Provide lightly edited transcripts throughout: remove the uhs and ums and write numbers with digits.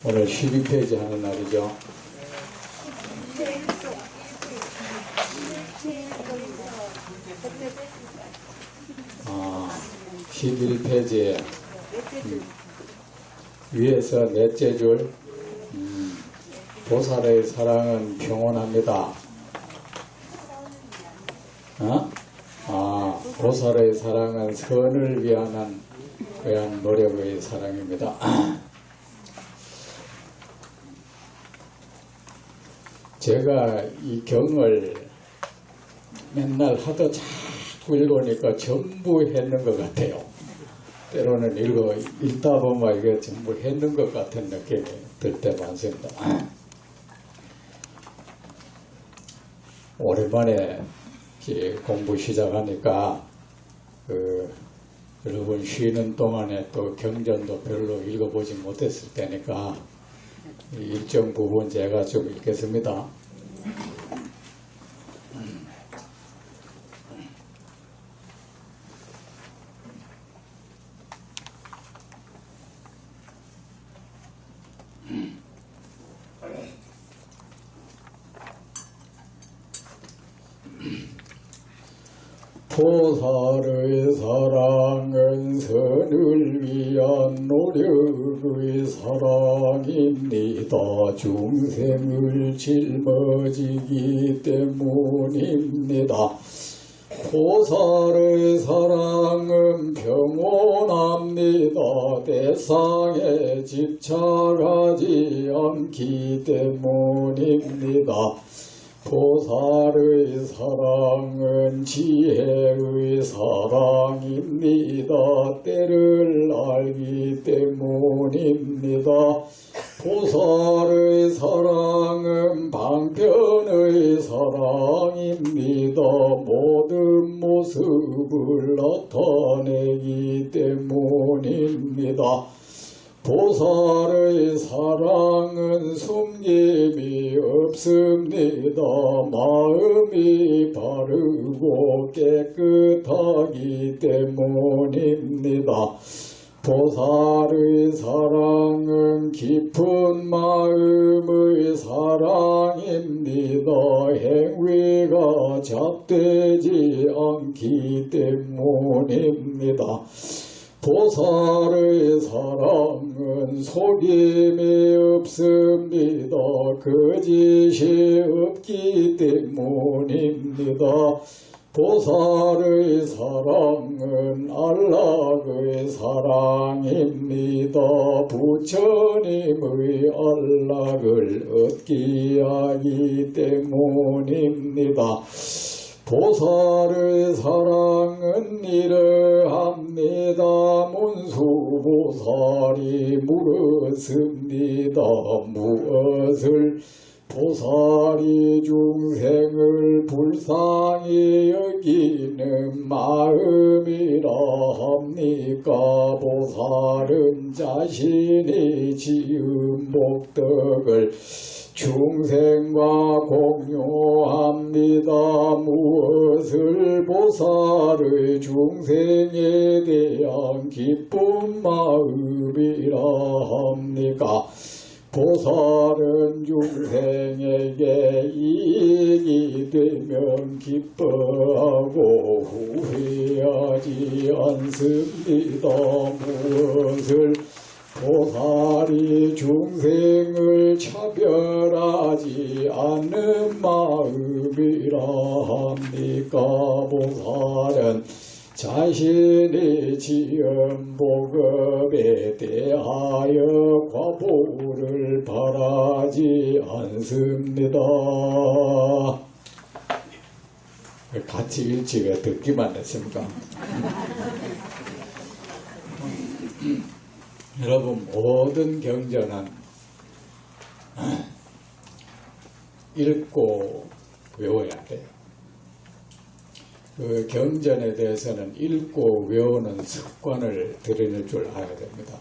오늘 12페이지 하는 날이죠. 11페이지에 위에서 넷째 줄 보살의 사랑은 평온합니다. 보살의 사랑은 선을 위한 노력의 사랑입니다. 제가 이 경을 맨날 하도 자꾸 읽으니까 전부 했는 것 같아요. 때로는 읽다 보면 이게 전부 했는 것 같은 느낌이 들 때 많습니다. 오랜만에 공부 시작하니까 여러분 쉬는 동안에 또 경전도 별로 읽어보지 못했을 때니까 일정 부분 제가 좀 읽겠습니다. 보살의 사랑은 선을 위한 노력의 사랑입니다. 중생을 짊어지기 때문입니다. 보살의 사랑은 평온합니다. 대상에 집착하지 않기 때문입니다. 보살의 사랑은 지혜의 사랑입니다. 때를 알기 때문입니다. 보살의 사랑은 방편의 사랑입니다. 모든 모습을 나타내기 때문입니다. 보살의 사랑은 숨김이 없습니다. 마음이 바르고 깨끗하기 때문입니다. 보살의 사랑은 깊은 마음의 사랑입니다. 행위가 잡되지 않기 때문입니다. 보살의 사랑은 속임이 없습니다. 거짓이 없기 때문입니다. 보살의 사랑은 안락의 사랑입니다. 부처님의 안락을 얻기 하기 때문입니다. 보살의 사랑은 이러합니다. 문수보살이 물었습니다. 무엇을 보살이 중생을 불쌍히 여기는 마음이라 합니까? 보살은 자신이 지은 복덕을 중생과 공유합니다. 무엇을 보살의 중생에 대한 기쁜 마음이라 합니까? 보살은 중생에게 이익이 되면 기뻐하고 후회하지 않습니다. 무엇을 보살이 중생을 차별하지 않는 마음이라 합니까? 보살은 자신이 지은 복업에 대하여 과보를 바라지 않습니다. 같이 일찍 듣기만 했습니까? 여러분, 모든 경전은 읽고 외워야 돼요. 그 경전에 대해서는 읽고 외우는 습관을 들이는 줄 알아야 됩니다.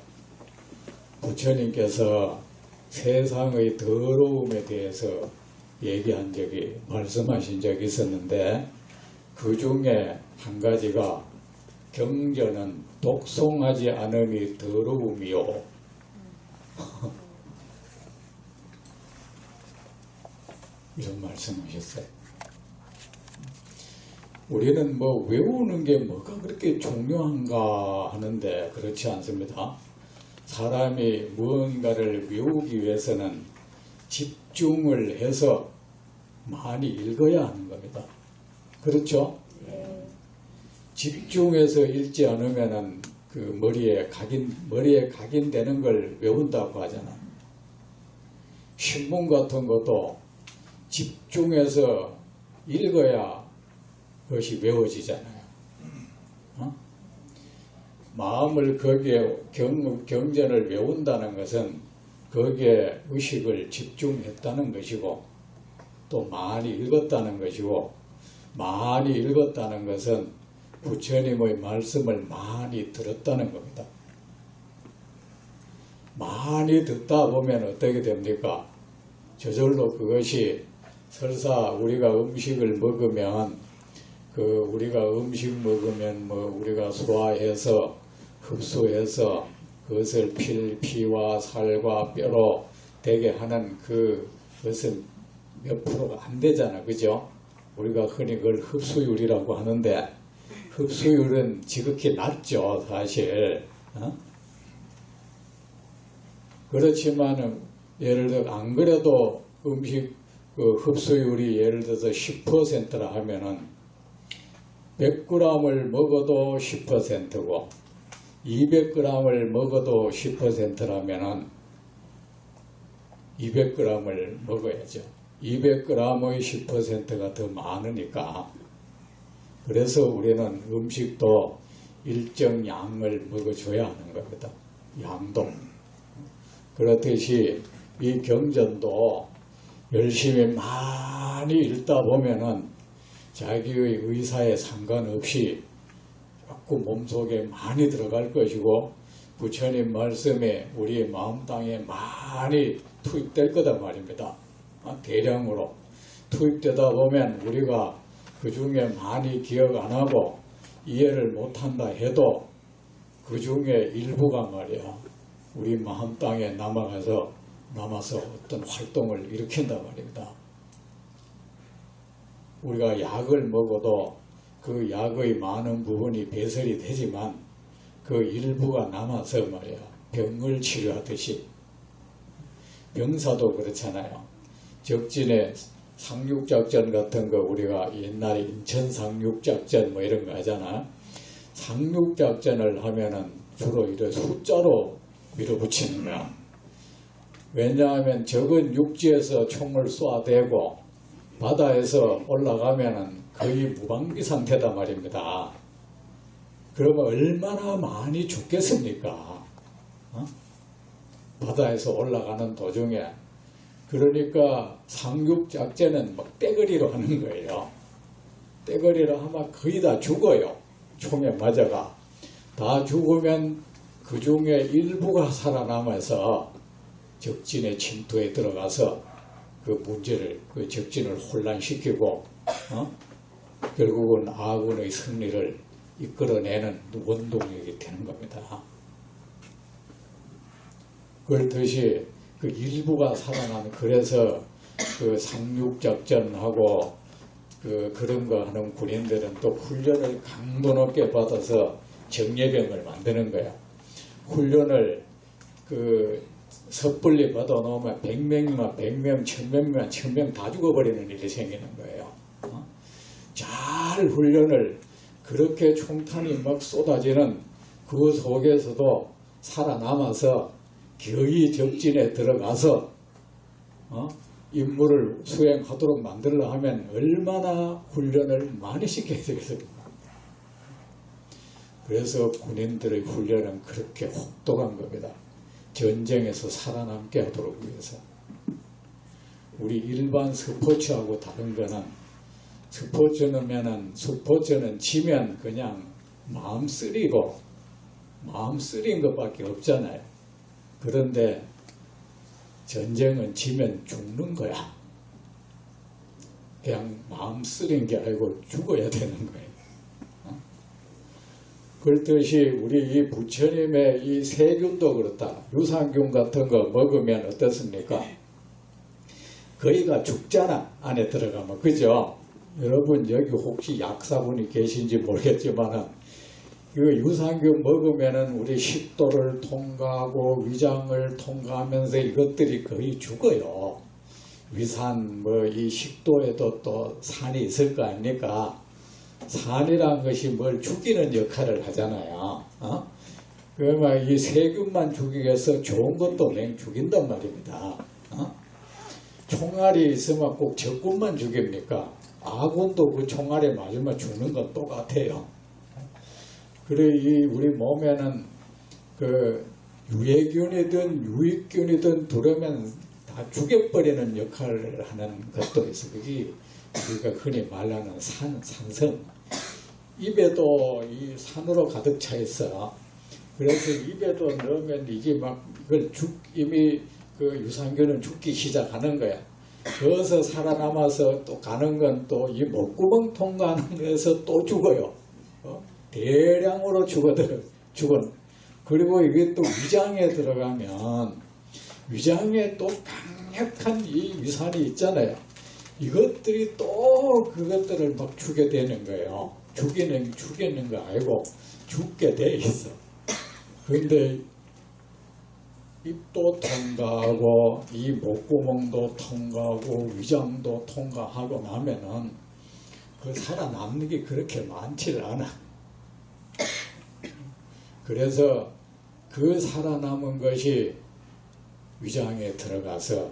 부처님께서 세상의 더러움에 대해서 말씀하신 적이 있었는데, 그 중에 한 가지가 경전은 독송하지 않음이 더러움이요. 이런 말씀하셨어요. 우리는 뭐 외우는 게 뭐가 그렇게 중요한가 하는데 그렇지 않습니다. 사람이 무언가를 외우기 위해서는 집중을 해서 많이 읽어야 하는 겁니다. 그렇죠? 집중해서 읽지 않으면은 그 머리에 각인되는 걸 외운다고 하잖아. 신문 같은 것도 집중해서 읽어야 그것이 외워지잖아요. 마음을 거기에 경전을 외운다는 것은 거기에 의식을 집중했다는 것이고 또 많이 읽었다는 것이고 많이 읽었다는 것은 부처님의 말씀을 많이 들었다는 겁니다. 많이 듣다 보면 어떻게 됩니까? 저절로 그것이 설사 우리가 음식을 먹으면 우리가 음식 먹으면 우리가 소화해서 흡수해서 그것을 피와 살과 뼈로 되게 하는 그것은 몇 프로가 안 되잖아. 그죠? 우리가 흔히 그걸 흡수율이라고 하는데 흡수율은 지극히 낮죠. 사실. 그렇지만 예를 들어 안 그래도 음식 흡수율이 예를 들어서 10%라 하면은 100g을 먹어도 10%고 200g을 먹어도 10%라면은 200g을 먹어야죠. 200g의 10%가 더 많으니까. 그래서 우리는 음식도 일정 양을 먹어줘야 하는 겁니다. 양도. 그렇듯이 이 경전도 열심히 많이 읽다 보면은 자기의 의사에 상관없이 자꾸 몸속에 많이 들어갈 것이고 부처님 말씀에 우리의 마음 땅에 많이 투입될 거다 말입니다. 대량으로 투입되다 보면 우리가 그 중에 많이 기억 안 하고 이해를 못한다 해도 그 중에 일부가 말이야 우리 마음 땅에 남아서 어떤 활동을 일으킨다 말입니다. 우리가 약을 먹어도 그 약의 많은 부분이 배설이 되지만 그 일부가 남아서 말이야 병을 치료하듯이 병사도 그렇잖아요. 적진에 상륙작전 같은 거 우리가 옛날에 인천 상륙작전 이런 거 하잖아. 상륙작전을 하면은 주로 이런 숫자로 밀어붙이는 거야. 왜냐하면 적은 육지에서 총을 쏘아대고 바다에서 올라가면은 거의 무방비 상태다 말입니다. 그러면 얼마나 많이 죽겠습니까? 바다에서 올라가는 도중에. 그러니까 상륙작전은 막 떼거리로 하는 거예요. 떼거리로 하면 거의 다 죽어요. 총에 맞아가. 다 죽으면 그 중에 일부가 살아남아서 적진의 침투에 들어가서 그 문제를, 그 적진을 혼란시키고, 결국은 아군의 승리를 이끌어내는 원동력이 되는 겁니다. 그렇듯이 그 일부가 살아나는, 그래서 그 상륙작전하고 그런 거 하는 군인들은 또 훈련을 강도 높게 받아서 정예병을 만드는 거야. 훈련을 섣불리 받아 놓으면 100명이면 100명, 1000명이면 1000명 다 죽어버리는 일이 생기는 거예요. 잘 훈련을 그렇게 총탄이 막 쏟아지는 그 속에서도 살아남아서 거의 적진에 들어가서 임무를 수행하도록 만들려 하면 얼마나 훈련을 많이 시켜야 되겠습니까? 그래서 군인들의 훈련은 그렇게 혹독한 겁니다. 전쟁에서 살아남게 하도록 위해서. 우리 일반 스포츠하고 다른 거는 스포츠는 지면 그냥 마음 쓰린 것밖에 없잖아요. 그런데 전쟁은 지면 죽는 거야. 그냥 마음 쓰린 게 아니고 죽어야 되는 거예요. 그렇듯이 우리 이 부처님의 이 세균도 그렇다. 유산균 같은 거 먹으면 어떻습니까? 거의가 죽잖아, 안에 들어가면. 그죠? 여러분 여기 혹시 약사분이 계신지 모르겠지만 그 유산균 먹으면은 우리 식도를 통과하고 위장을 통과하면서 이것들이 거의 죽어요. 위산 뭐 이 식도에도 또 산이 있을 거 아닙니까? 산이란 것이 뭘 죽이는 역할을 하잖아요. 그러면 이 세균만 죽이기 위해서 좋은 것도 맹 죽인단 말입니다. 총알이 있으면 꼭 적군만 죽입니까? 아군도 그 총알에 맞으면 죽는 건 똑같아요. 그래 이 우리 몸에는 그 유해균이든 유익균이든 들어오면 다 죽여버리는 역할을 하는 것도 있어. 그게 우리가 흔히 말하는 산성. 입에도 이 산으로 가득 차 있어. 그래서 입에도 넣으면 이게 막 이걸 이미 그 유산균은 죽기 시작하는 거야. 거기서 살아남아서 또 가는 건 또 이 목구멍 통과하는 거에서 또 죽어요. 대량으로 죽어. 그리고 이게 또 위장에 들어가면 위장에 또 강력한 이 위산이 있잖아요. 이것들이 또 그것들을 막 죽게 되는 거예요. 죽이는 거 아니고 죽게 돼 있어. 그런데 입도 통과하고 이 목구멍도 통과하고 위장도 통과하고 나면은 그 살아남는 게 그렇게 많지를 않아. 그래서 그 살아남은 것이 위장에 들어가서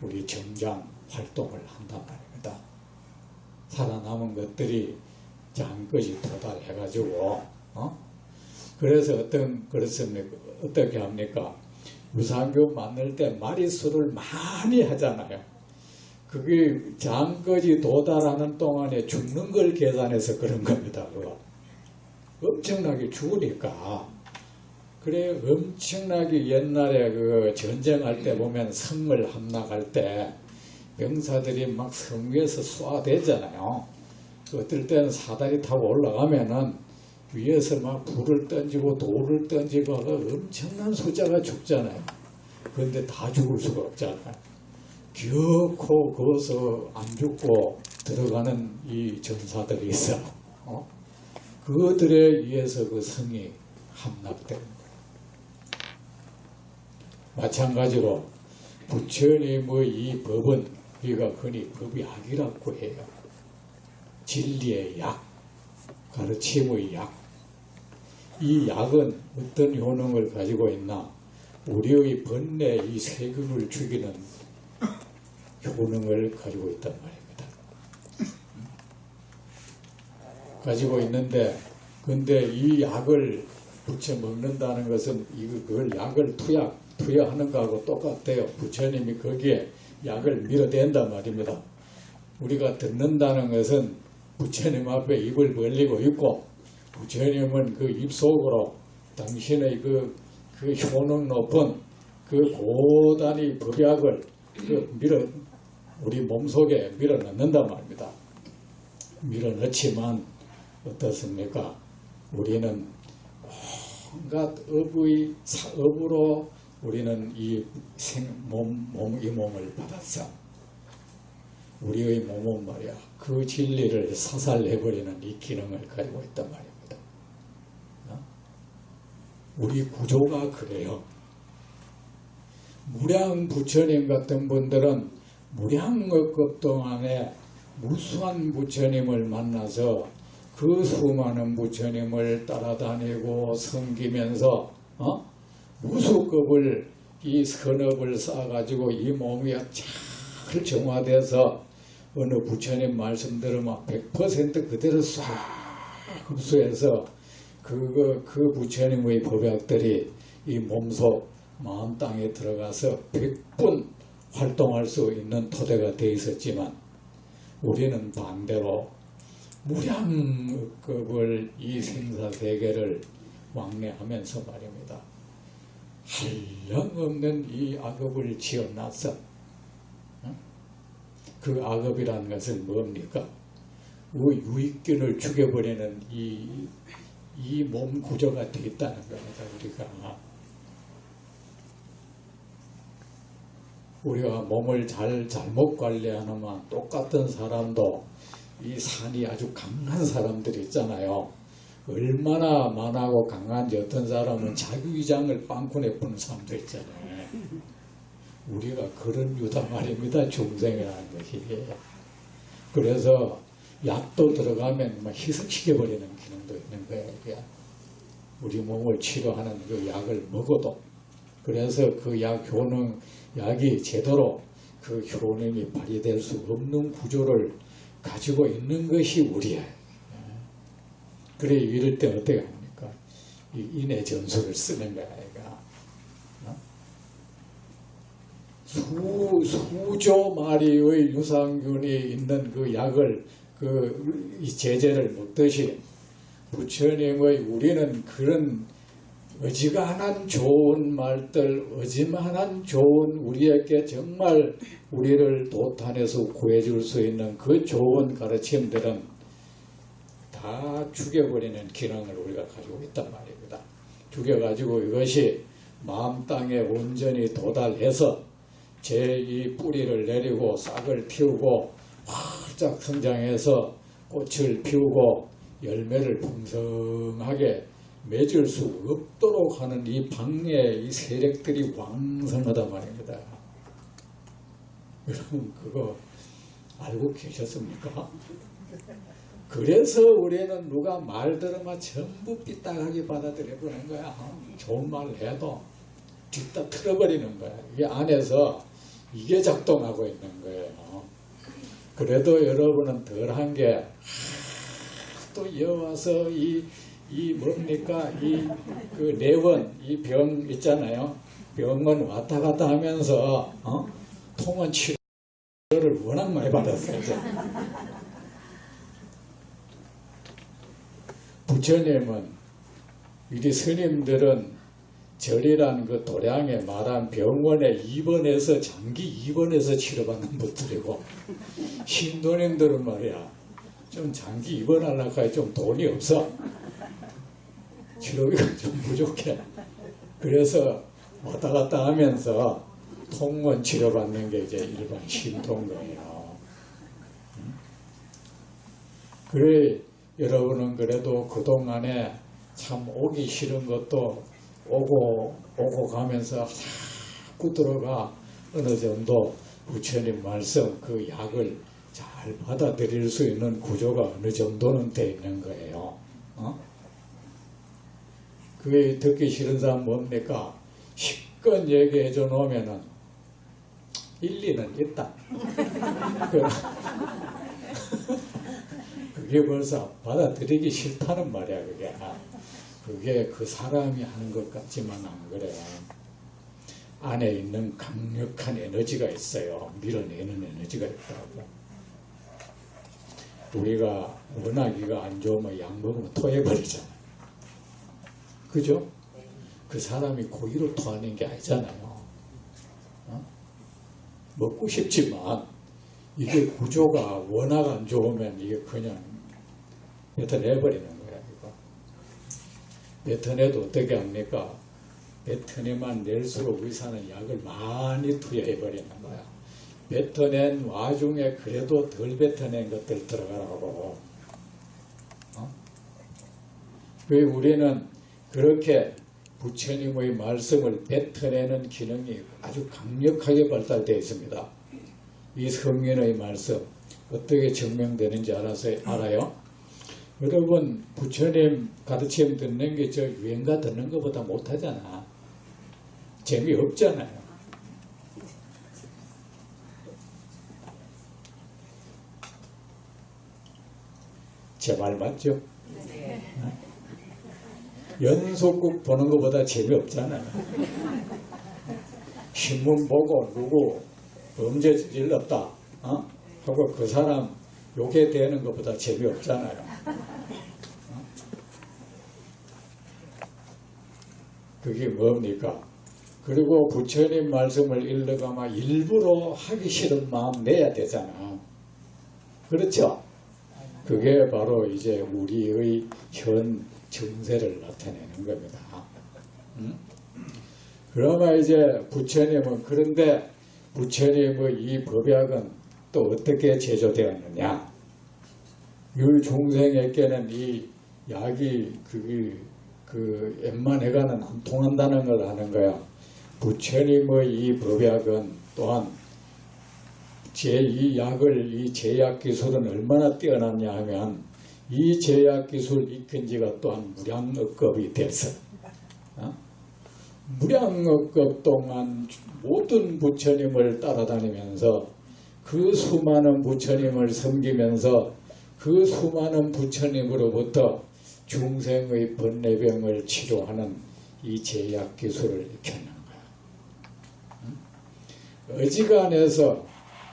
우리 정장 활동을 한단 말입니다. 살아남은 것들이 장까지 도달해가지고 그래서 어떻게 합니까? 유산균 만들 때 마리수를 많이 하잖아요. 그게 장까지 도달하는 동안에 죽는 걸 계산해서 그런 겁니다. 그거. 엄청나게 죽으니까. 그래 엄청나게 옛날에 그 전쟁할 때 보면 성을 함락할 때 병사들이 막 성 위에서 쏘아대잖아요. 어떨 때는 사다리 타고 올라가면은 위에서 막 불을 던지고 돌을 던지고 엄청난 숫자가 죽잖아요. 그런데 다 죽을 수가 없잖아요. 기어코 거기서 안 죽고 들어가는 이 전사들이 있어. 그들에 의해서 그 성이 함락된 거예요. 마찬가지로 부처님의 이 법은 우리가 흔히 법약이라고 해요. 진리의 약, 가르침의 약. 이 약은 어떤 효능을 가지고 있나? 우리의 번뇌 이 세균을 죽이는 효능을 가지고 있단 말입니다. 가지고 있는데, 근데 이 약을 부처 먹는다는 것은 그걸 약을 투여하는 거하고 똑같아요. 부처님이 거기에 약을 밀어댄단 말입니다. 우리가 듣는다는 것은 부처님 앞에 입을 벌리고 있고 부처님은 그 입속으로 당신의 그 효능 높은 그 고단히 법약을 우리 몸속에 밀어넣는단 말입니다. 밀어넣지만 어떻습니까? 우리는 온갖 업으로 우리는 이 몸을 받았어. 우리의 몸은 말이야. 그 진리를 사살해버리는 이 기능을 가지고 있단 말입니다. 우리 구조가 그래요. 무량 부처님 같은 분들은 무량억급 동안에 무수한 부처님을 만나서 그 수많은 부처님을 따라다니고 섬기면서 무수급을 이 선업을 쌓아가지고 이 몸이 잘 정화돼서 어느 부처님 말씀 들으면 100% 그대로 싹 흡수해서 그 부처님의 법약들이 이 몸속 마음 땅에 들어가서 100분 활동할 수 있는 토대가 되어 있었지만 우리는 반대로 무량급을 이 생사세계를 왕래하면서 말입니다. 한량없는 이 악업을 지어놨어. 그 악업이라는 것은 뭡니까? 유익균을 죽여버리는 이 몸 구조가 되어 있다는 겁니다. 우리가 우리가 몸을 잘못 관리하는만 똑같은 사람도 이 산이 아주 강한 사람들이 있잖아요. 얼마나 만하고 강한지 어떤 사람은 자기 위장을 빵꾸내 부는 사람도 있잖아요. 우리가 그런 유다 말입니다. 중생이라는 것이. 그래서 약도 들어가면 막 희석시켜버리는 기능도 있는 거예요. 우리 몸을 치료하는 그 약을 먹어도. 그래서 그 약이 제대로 그 효능이 발휘될 수 없는 구조를 가지고 있는 것이 우리예요. 그래 이럴 때 어떻게 합니까? 이 인의 전술을 쓰는 거야. 수조 마리의 유산균이 있는 그 약을 이 제재를 먹듯이 부처님의 우리는 그런 어지간한 좋은 말들, 어지간한 좋은 우리에게 정말 우리를 도탄에서 구해줄 수 있는 그 좋은 가르침들은 다 죽여버리는 기능을 우리가 가지고 있단 말입니다. 죽여가지고 이것이 마음 땅에 온전히 도달해서 제2 뿌리를 내리고 싹을 틔우고 활짝 성장해서 꽃을 피우고 열매를 풍성하게 맺을 수 없도록 하는 이 방해의 이 세력들이 왕성하단 말입니다. 여러분 그거 알고 계셨습니까? 그래서 우리는 누가 말 들으면 전부 삐딱하게 받아들여버리는 거야. 좋은 말을 해도 뒤따 틀어버리는 거야. 이게 안에서 이게 작동하고 있는 거예요. 그래도 여러분은 덜한 게 또 이어와서 이 뭡니까? 그 내원, 이 병 있잖아요. 병은 왔다 갔다 하면서 통원 치료를 워낙 많이 받았어요. 부처님은 우리 스님들은 절이란 그 도량에 말한 병원에 입원해서 장기 입원해서 치료받는 분들이고 신도님들은 말이야 좀 장기 입원하려고 해 좀 돈이 없어. 치료비가 좀 부족해. 그래서 왔다 갔다 하면서 통원 치료받는 게 이제 일반 신통 거예요. 그래 여러분은 그래도 그동안에 참 오기 싫은 것도 오고 가면서 자꾸 들어가 어느 정도 부처님 말씀 그 약을 잘 받아들일 수 있는 구조가 어느 정도는 돼 있는 거예요. 그게 듣기 싫은 사람 뭡니까? 실컷 얘기해 줘 놓으면은 일리는 있다. 그게 벌써 받아들이기 싫다는 말이야. 그게 그 사람이 하는 것 같지만 안 그래. 안에 있는 강력한 에너지가 있어요. 밀어내는 에너지가 있다고. 우리가 워낙 이가 안 좋으면 약 먹으면 토해버리잖아. 그죠? 그 사람이 고의로 토하는 게 아니잖아요. 먹고 싶지만 이게 구조가 워낙 안 좋으면 이게 그냥 뱉어내버리는 거야. 뱉어내도 어떻게 합니까? 뱉어내만 낼수록 의사는 약을 많이 투여해버리는 거야. 뱉어낸 와중에 그래도 덜 뱉어낸 것들 들어가라고. 우리는 그렇게 부처님의 말씀을 뱉어내는 기능이 아주 강력하게 발달되어 있습니다. 이 성인의 말씀 어떻게 증명되는지 알아요? 여러분 부처님 가르침 듣는 게 저 유행가 듣는 것보다 못하잖아. 재미없잖아요. 제 말 맞죠? 네. 연속극 보는 것보다 재미없잖아요. 신문 보고 누구 범죄 저질렀다 하고 그 사람 욕에 대는 것보다 재미없잖아요. 그게 뭡니까? 그리고 부처님 말씀을 읽어가면 일부러 하기 싫은 마음 내야 되잖아. 그렇죠? 그게 바로 이제 우리의 현 정세를 나타내는 겁니다. 그러면 이제 부처님은 그런데 부처님의 이 법약은 또 어떻게 제조되었느냐? 이 중생에게는 이 약이 웬만해가는 안 통한다는 걸 아는 거야. 부처님의 이 법약은 또한 이 약을, 이 제약 기술은 얼마나 뛰어났냐 하면 이 제약 기술 익힌 지가 또한 무량억겁이 됐어. 무량억겁 동안 모든 부처님을 따라다니면서 그 수많은 부처님을 섬기면서 그 수많은 부처님으로부터 중생의 번뇌병을 치료하는 이 제약 기술을 익혀낸 거야. 어지간해서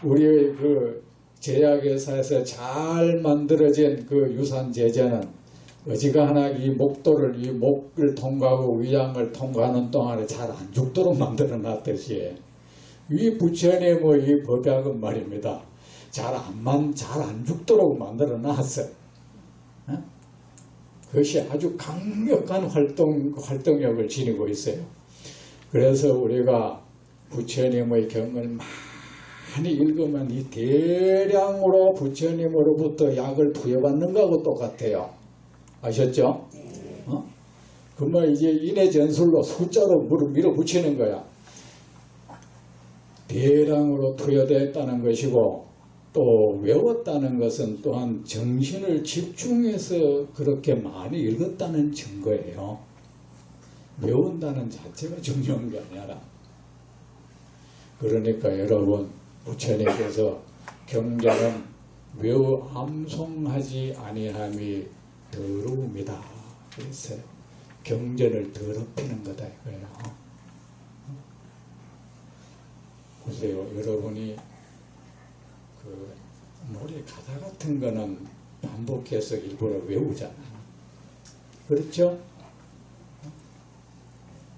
우리의 그 제약회사에서 잘 만들어진 그 유산 제재는 어지간하게 이 목을 통과하고 위양을 통과하는 동안에 잘 안 죽도록 만들어 놨듯이 이 부처님의 이 법약은 말입니다. 잘 안 죽도록 만들어 놨어요. 그것이 아주 강력한 활동력을 지니고 있어요. 그래서 우리가 부처님의 경을 많이 읽으면 이 대량으로 부처님으로부터 약을 부여받는 거하고 똑같아요. 아셨죠? 그러면 이제 인해전술로 숫자로 밀어붙이는 거야. 대량으로 투여됐다는 것이고 또 외웠다는 것은 또한 정신을 집중해서 그렇게 많이 읽었다는 증거예요. 외운다는 자체가 중요한 게 아니라. 그러니까 여러분, 부처님께서 경전은 매우 암송하지 아니함이 더러움이다 그랬어요. 경전을 더럽히는 거다 이거예요. 보세요. 여러분이 그 노래 가사 같은 거는 반복해서 일부러 외우잖아요. 그렇죠?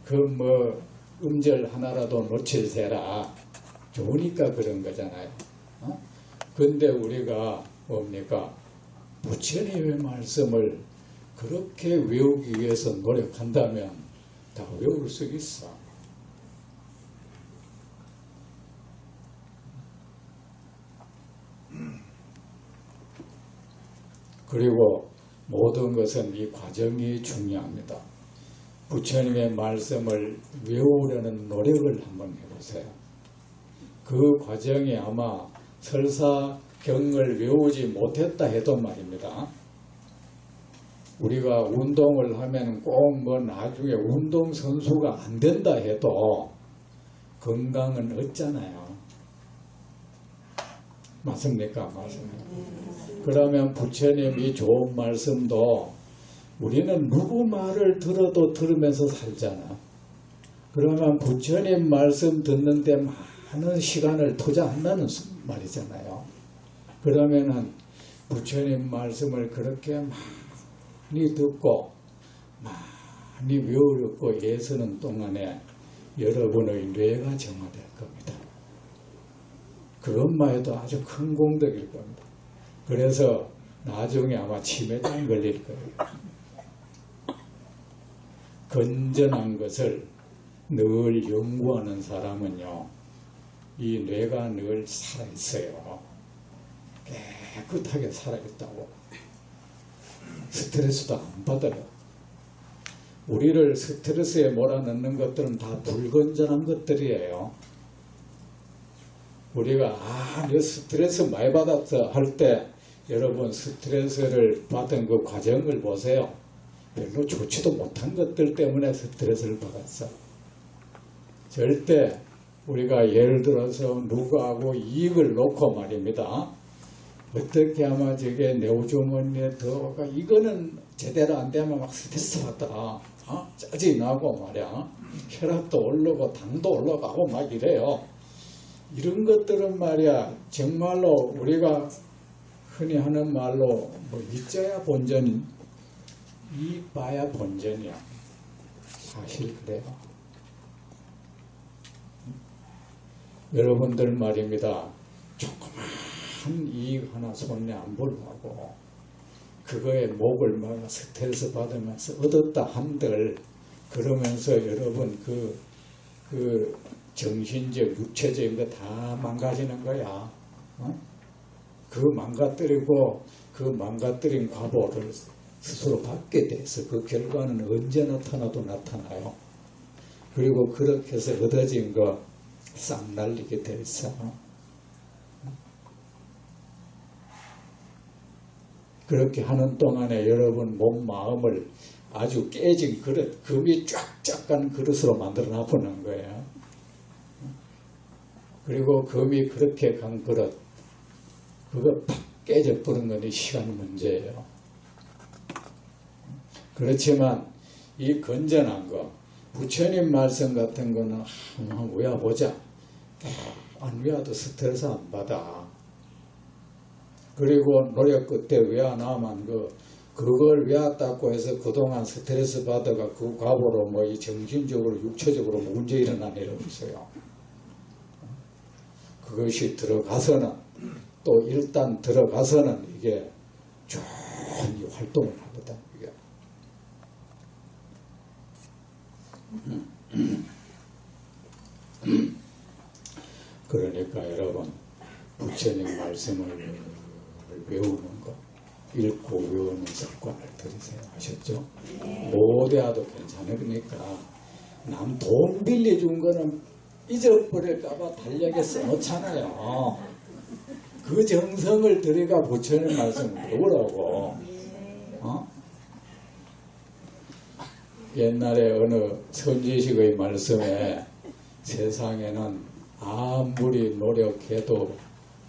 그 음절 하나라도 놓칠세라 좋으니까 그런 거잖아요. 근데 우리가 뭡니까? 부처님의 말씀을 그렇게 외우기 위해서 노력한다면 다 외울 수 있어. 그리고 모든 것은 이 과정이 중요합니다. 부처님의 말씀을 외우려는 노력을 한번 해보세요. 그 과정이 아마 설사 경을 외우지 못했다 해도 말입니다. 우리가 운동을 하면 꼭 나중에 운동선수가 안 된다 해도 건강은 없잖아요. 맞습니까? 맞습니다. 그러면 부처님이 좋은 말씀도 우리는 누구 말을 들어도 들으면서 살잖아. 그러면 부처님 말씀 듣는데 많은 시간을 투자한다는 말이잖아요. 그러면은 부처님 말씀을 그렇게 많이 듣고 많이 외우려고 애쓰는 동안에 여러분의 뇌가 정화될 겁니다. 그것만 해도 아주 큰 공덕일 겁니다. 그래서 나중에 아마 치매장 걸릴 거예요. 건전한 것을 늘 연구하는 사람은요, 이 뇌가 늘 살아있어요. 깨끗하게 살아있다고. 스트레스도 안 받아요. 우리를 스트레스에 몰아넣는 것들은 다 불건전한 것들이에요. 우리가 내 스트레스 많이 받았어 할 때 여러분 스트레스를 받은 그 과정을 보세요. 별로 좋지도 못한 것들 때문에 스트레스를 받았어. 절대 우리가 예를 들어서 누구하고 이익을 놓고 말입니다. 어떻게 하면 저게 내 우주머니에 들어가 이거는 제대로 안 되면 막 스트레스 받다. 짜증이 나고 말이야. 혈압도 오르고 당도 올라가고 막 이래요. 이런 것들은 말이야 정말로 우리가 흔히 하는 말로 이자야 본전인 이봐야 본전이야. 사실 그래요. 여러분들 말입니다. 조그만 이익 하나 손에 안 보려고 그거에 목을 막 스트레스 받으면서 얻었다 한들 그러면서 여러분 그 정신적, 육체적인 거 다 망가지는 거야. 그 망가뜨리고 그 망가뜨린 과보를 스스로 받게 돼서 그 결과는 언제 나타나도 나타나요. 그리고 그렇게 해서 얻어진 거 싹 날리게 돼 있어. 그렇게 하는 동안에 여러분 몸 마음을 아주 깨진 그릇, 금이 쫙쫙 간 그릇으로 만들어 놔보는 거예요. 그리고 금이 그렇게 간 그릇, 그거 팍 깨져버린 건 시간 문제예요. 그렇지만 이 건전한 거, 부처님 말씀 같은 거는 한번 외워보자. 안 외워도 스트레스 안 받아. 그리고 노력 끝에 외워나면 그걸 외웠다고 해서 그동안 스트레스 받아가 그 과보로 뭐 이 정신적으로 육체적으로 문제 일어난 일 없어요. 그것이 들어가서는 또 일단 들어가서는 이게 좋은 활동을 하거든. 이게. 그러니까 여러분 부처님 말씀을 외우는 거, 읽고 외우는 습관을 들이세요. 아셨죠? 못외워도 괜찮으니까 남 돈 빌려준 거는 잊어버릴까봐 달력에 써놓잖아요. 그 정성을 들여가 부처님 말씀을 외우라고. 옛날에 어느 선지식의 말씀에 세상에는 아무리 노력해도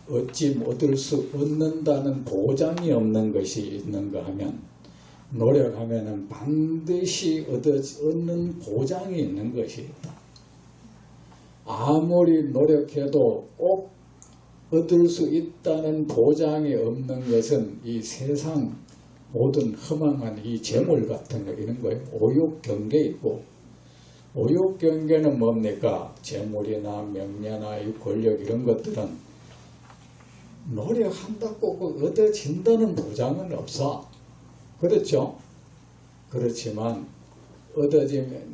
얻지 얻을 수 얻는다는 보장이 없는 것이 있는가 하면 노력하면 반드시 얻는 보장이 있는 것이 있다. 아무리 노력해도 꼭 얻을 수 있다는 보장이 없는 것은 이 세상 모든 허망한 이 재물 같은 거 이런 거예요. 오욕경계이고, 오욕경계는 뭡니까? 재물이나 명예나 이 권력 이런 것들은 노력한다고 얻어진다는 보장은 없어. 그렇죠? 그렇지만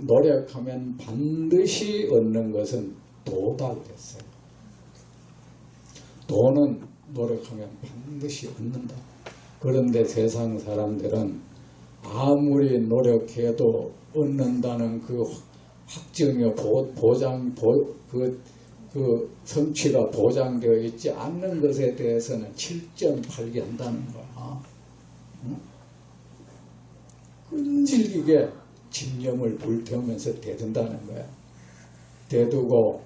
노력하면 반드시 얻는 것은 도다 그랬어요. 도는 노력하면 반드시 얻는다. 그런데 세상 사람들은 아무리 노력해도 얻는다는 그 확증의 그 성취가 보장되어 있지 않는 것에 대해서는 7.8개 한다는 거야. 끈질기게 집념을 불태우면서 대든다는 거야. 대두고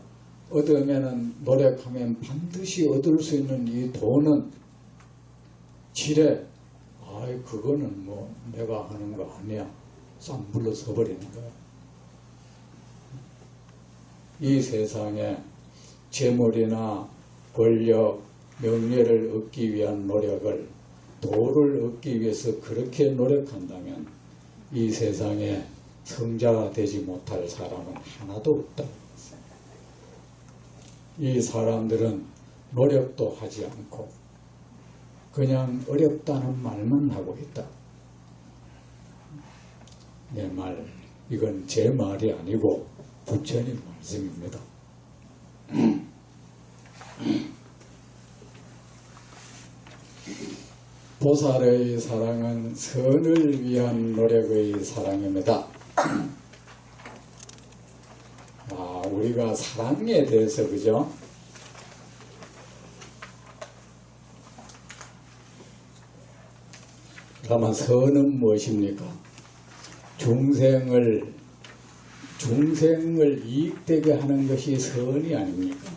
얻으면은 노력하면 반드시 얻을 수 있는 이 돈은 지레 그거는 뭐 내가 하는 거 아니야. 싹 물러서 버리는 거야. 이 세상에 재물이나 권력, 명예를 얻기 위한 노력을 도를 얻기 위해서 그렇게 노력한다면 이 세상에 성자가 되지 못할 사람은 하나도 없다. 이 사람들은 노력도 하지 않고 그냥 어렵다는 말만 하고 있다. 내 말, 이건 제 말이 아니고 부처님 말씀입니다. 보살의 사랑은 선을 위한 노력의 사랑입니다. 우리가 사랑에 대해서 그죠? 그러면 선은 무엇입니까? 중생을 이익되게 하는 것이 선이 아닙니까?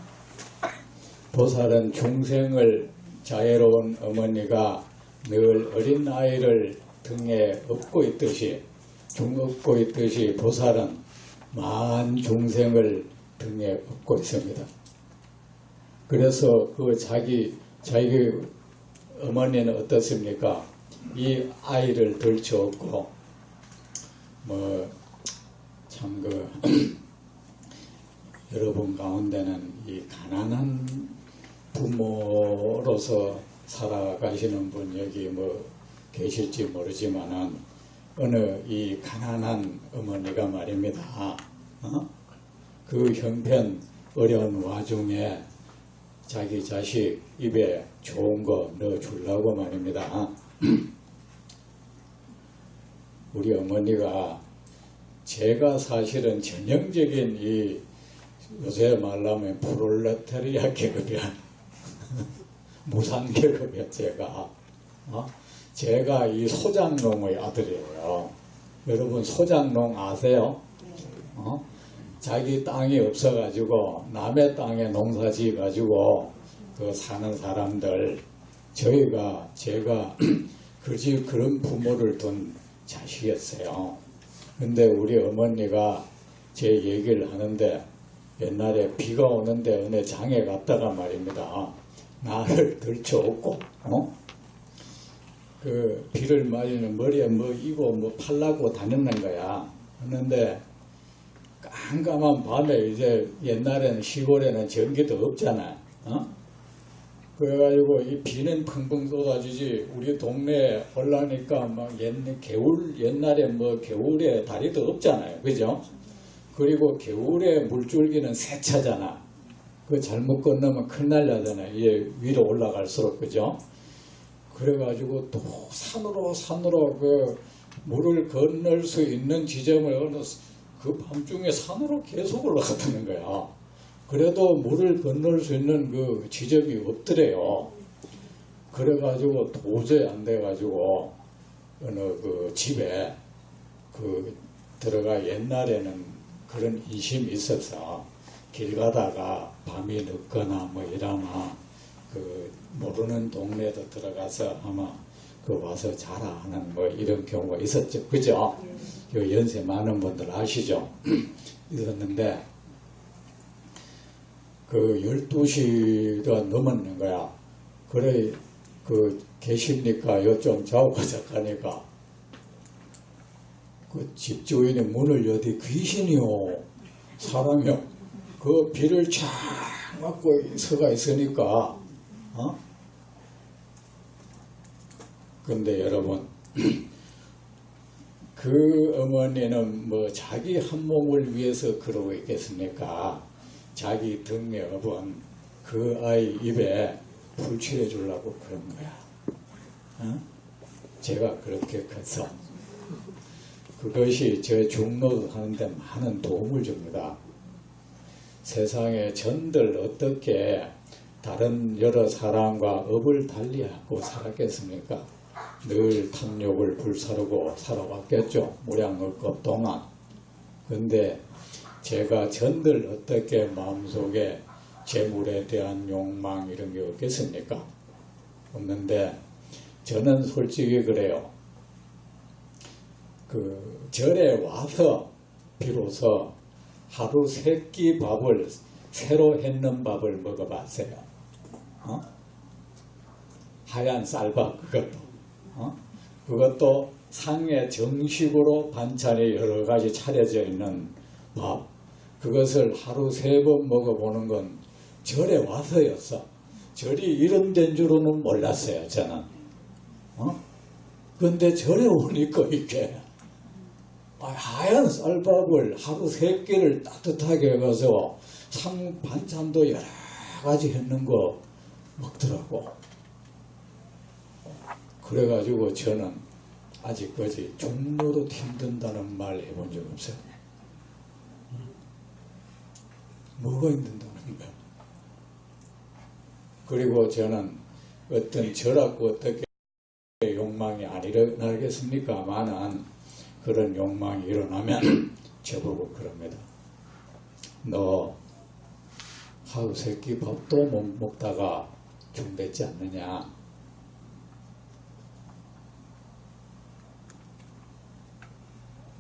보살은 중생을 자애로운 어머니가 늘 어린 아이를 등에 업고 있듯이 보살은 만 중생을 등에 업고 있습니다. 그래서 자기 어머니는 어떻습니까? 이 아이를 들쳐업고 여러분 가운데는 이 가난한 부모로서 살아가시는 분 여기 계실지 모르지만은 어느 이 가난한 어머니가 말입니다. 그 형편 어려운 와중에 자기 자식 입에 좋은 거 넣어주려고 말입니다. 우리 어머니가 제가 사실은 전형적인 이 요새 말하면 프롤레타리아 계급이야. 무산계급이야 제가. 제가 이 소장농의 아들이에요. 여러분 소장농 아세요? 자기 땅이 없어가지고 남의 땅에 농사 지어가지고 그 사는 사람들, 제가 그런 부모를 둔 자식이었어요. 근데 우리 어머니가 제 얘기를 하는데 옛날에 비가 오는데 어느 장에 갔다가 말입니다. 나를 들쳐업고 그 비를 맞으면 머리에 뭐 이고 뭐 팔라고 다녔는 거야. 그런데 깜깜한 밤에 이제 옛날에는 시골에는 전기도 없잖아. 그래가지고 이 비는 펑펑 쏟아지지 우리 동네에 올라니까 막 옛날에 뭐 겨울에 다리도 없잖아요. 그죠? 그리고 겨울에 물줄기는 세차잖아. 그 잘못 건너면 큰일 나잖아요. 이게 위로 올라갈수록. 그죠? 그래가지고 또 산으로 그 물을 건널 수 있는 지점을 어느 그 밤중에 산으로 계속 올라갔다는 거야. 그래도 물을 건널 수 있는 그 지점이 없더래요. 그래가지고 도저히 안 돼가지고 어느 그 집에 그 들어가 옛날에는 그런 인심이 있어서 길 가다가 밤이 늦거나 뭐 이러나 그 모르는 동네도 들어가서 아마 그 와서 자라 하는 뭐 이런 경우가 있었죠. 그죠? 그 연세 많은 분들 아시죠? 있었는데 그 12시가 넘었는 거야. 그래 그 계십니까? 요좀 자고가자 가니까 그 집주인의 문을 여디 귀신이요 사람이요 그 비를 쫙 맞고 서가 있으니까 근데 여러분 그 어머니는 뭐 자기 한 몸을 위해서 그러고 있겠습니까? 자기 등에 업은 그 아이 입에 불 칠해 주려고 그런 거야. 제가 그렇게 커서 그것이 제 중노 하는데 많은 도움을 줍니다. 세상에 전들 어떻게 다른 여러 사람과 업을 달리하고 살았겠습니까? 늘 탐욕을 불사르고 살아왔겠죠. 무량업급 동안. 근데 제가 전들 어떻게 마음속에 재물에 대한 욕망 이런 게 없겠습니까? 없는데 저는 솔직히 그래요. 그 절에 와서 비로소 하루 3끼 밥을 새로 했는 밥을 먹어봤어요. 하얀 쌀밥 그것도. 그것도 상에 정식으로 반찬이 여러 가지 차려져 있는 밥. 그것을 하루 3번 먹어보는 건 절에 와서였어. 절이 이런 데인 줄은 몰랐어요, 저는. 근데 절에 오니까 이게 하얀 쌀밥을 하루 3끼를 따뜻하게 해가서 상 반찬도 여러 가지 했는 거 먹더라고. 그래가지고 저는 아직까지 종로도 힘든다는 말 해본 적 없어요. 뭐가 힘든다는 거야. 그리고 저는 어떤 저라고 어떻게 욕망이 안 일어나겠습니까만은 그런 욕망이 일어나면 저보고 그럽니다. 너 하루 3끼 밥도 못 먹다가 중됐지 않느냐.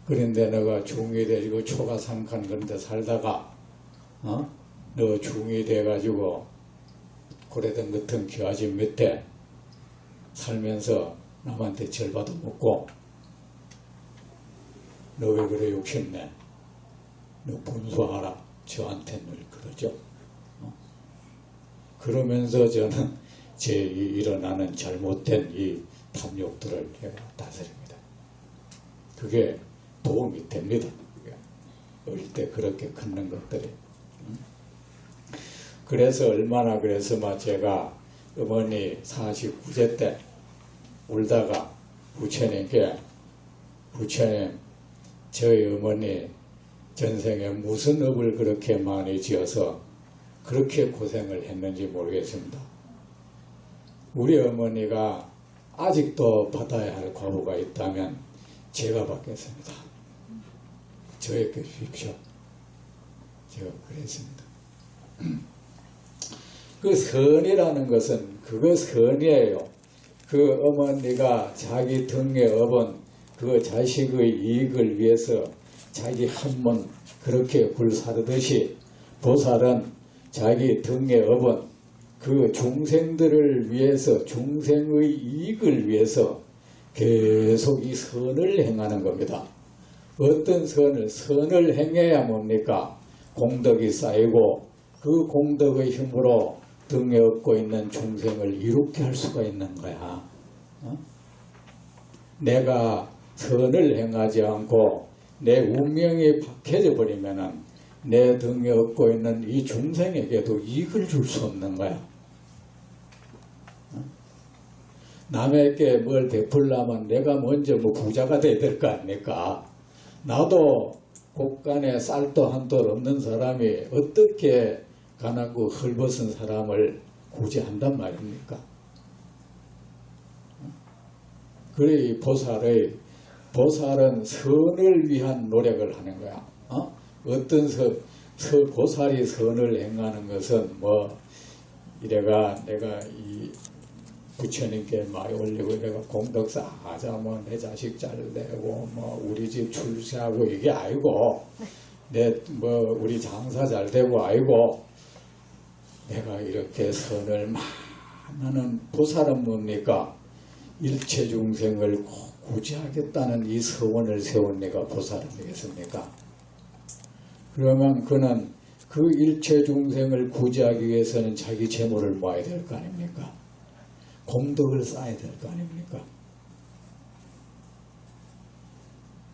그런데 너가 중이 돼가지고 초가삼간 그런 데 살다가 너 중이 돼가지고 고래등 같은 귀하집 밑에 살면서 남한테 절받아 먹고 너 왜 그래 욕심내? 너 분수하라. 저한테 늘 그러죠. 그러면서 저는 제 일어나는 잘못된 이 탐욕들을 제가 다스립니다. 그게 도움이 됩니다. 어릴 때 그렇게 걷는 것들이. 그래서 얼마나 그래서만 제가 어머니 49세 때 울다가 부처님께 부처님 저희 어머니 전생에 무슨 업을 그렇게 많이 지어서 그렇게 고생을 했는지 모르겠습니다. 우리 어머니가 아직도 받아야 할 과보가 있다면 제가 받겠습니다. 저에게 주십시오. 제가 그랬습니다. 그 선이라는 것은 그거 선이에요. 그 어머니가 자기 등에 업은 그 자식의 이익을 위해서 자기 한몸 그렇게 불사르듯이 보살은 자기 등에 업은 그 중생들을 위해서 중생의 이익을 위해서 계속 이 선을 행하는 겁니다. 어떤 선을 행해야 뭡니까? 공덕이 쌓이고 그 공덕의 힘으로 등에 업고 있는 중생을 이롭게 할 수가 있는 거야. 내가 선을 행하지 않고 내 운명이 박해져 버리면은 내 등에 업고 있는 이 중생에게도 이익을 줄 수 없는 거야. 남에게 뭘 베풀려면 내가 먼저 뭐 부자가 돼야 될 거 아닙니까? 나도 곳간에 쌀도 한 돌 없는 사람이 어떻게 가난고 헐벗은 사람을 구제한단 말입니까? 그래 보살은 선을 위한 노력을 하는 거야. 어떤 보살이 선을 행하는 것은 이래가 내가 이 부처님께 많이 올리고 내가 공덕사 하자면 내 자식 잘 되고 우리 집 출세하고 이게 아니고 우리 장사 잘 되고 아니고 내가 이렇게 선을 많은 보살은 뭡니까? 일체 중생을 구제하겠다는 이 서원을 세운 내가 보살 아니겠습니까? 그러면 그는 그 일체 중생을 구제하기 위해서는 자기 재물을 모아야 될 거 아닙니까? 공덕을 쌓아야 될 거 아닙니까?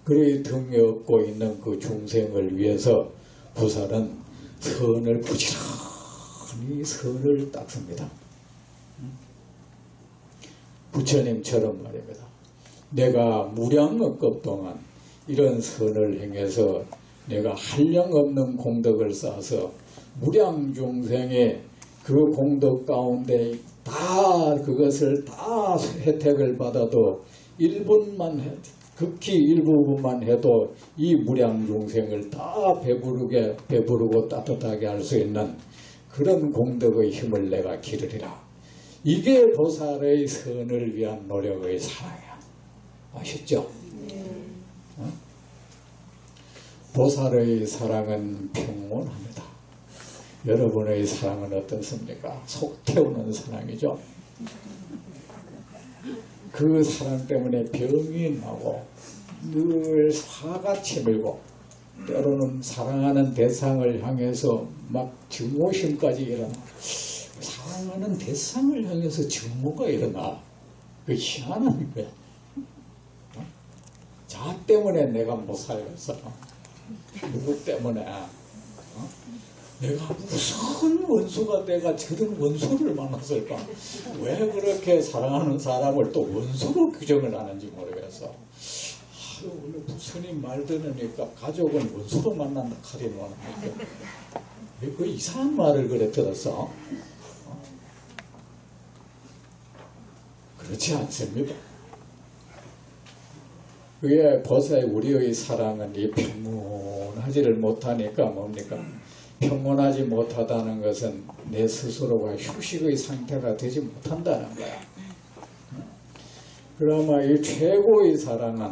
그래 등에 업고 있는 그 중생을 위해서 보살은 선을 부지런히 선을 닦습니다. 부처님처럼 말입니다. 내가 무량억급 동안 이런 선을 행해서 내가 한량없는 공덕을 쌓아서 무량중생의 그 공덕 가운데 다 그것을 다 혜택을 받아도 극히 일부분만 해도 이 무량중생을 다 배부르고 따뜻하게 할 수 있는 그런 공덕의 힘을 내가 기르리라. 이게 보살의 선을 위한 노력의 사랑이야. 아셨죠? 보살의 사랑은 평온합니다. 여러분의 사랑은 어떻습니까? 속 태우는 사랑이죠. 그 사랑 때문에 병이 나고 늘 화가 치밀고 때로는 사랑하는 대상을 향해서 막 증오심까지 일어나. 사랑하는 대상을 향해서 증오가 일어나. 그 희한한 거야. 자 때문에 내가 못 살겠어. 누구 때문에? 내가 무슨 원수가 내가 저런 원수를 만났을까? 왜 그렇게 사랑하는 사람을 또 원수로 규정을 하는지 모르겠어. 원래 부처님 말 들으니까 가족은 원수로 만난다 카리노는 그 이상한 말을 그래 들었어. 그렇지 않습니다. 그게 보살 우리의 사랑은 이 평온하지를 못하니까 뭡니까? 평온하지 못하다는 것은 내 스스로가 휴식의 상태가 되지 못한다는 거야. 그러면 이 최고의 사랑은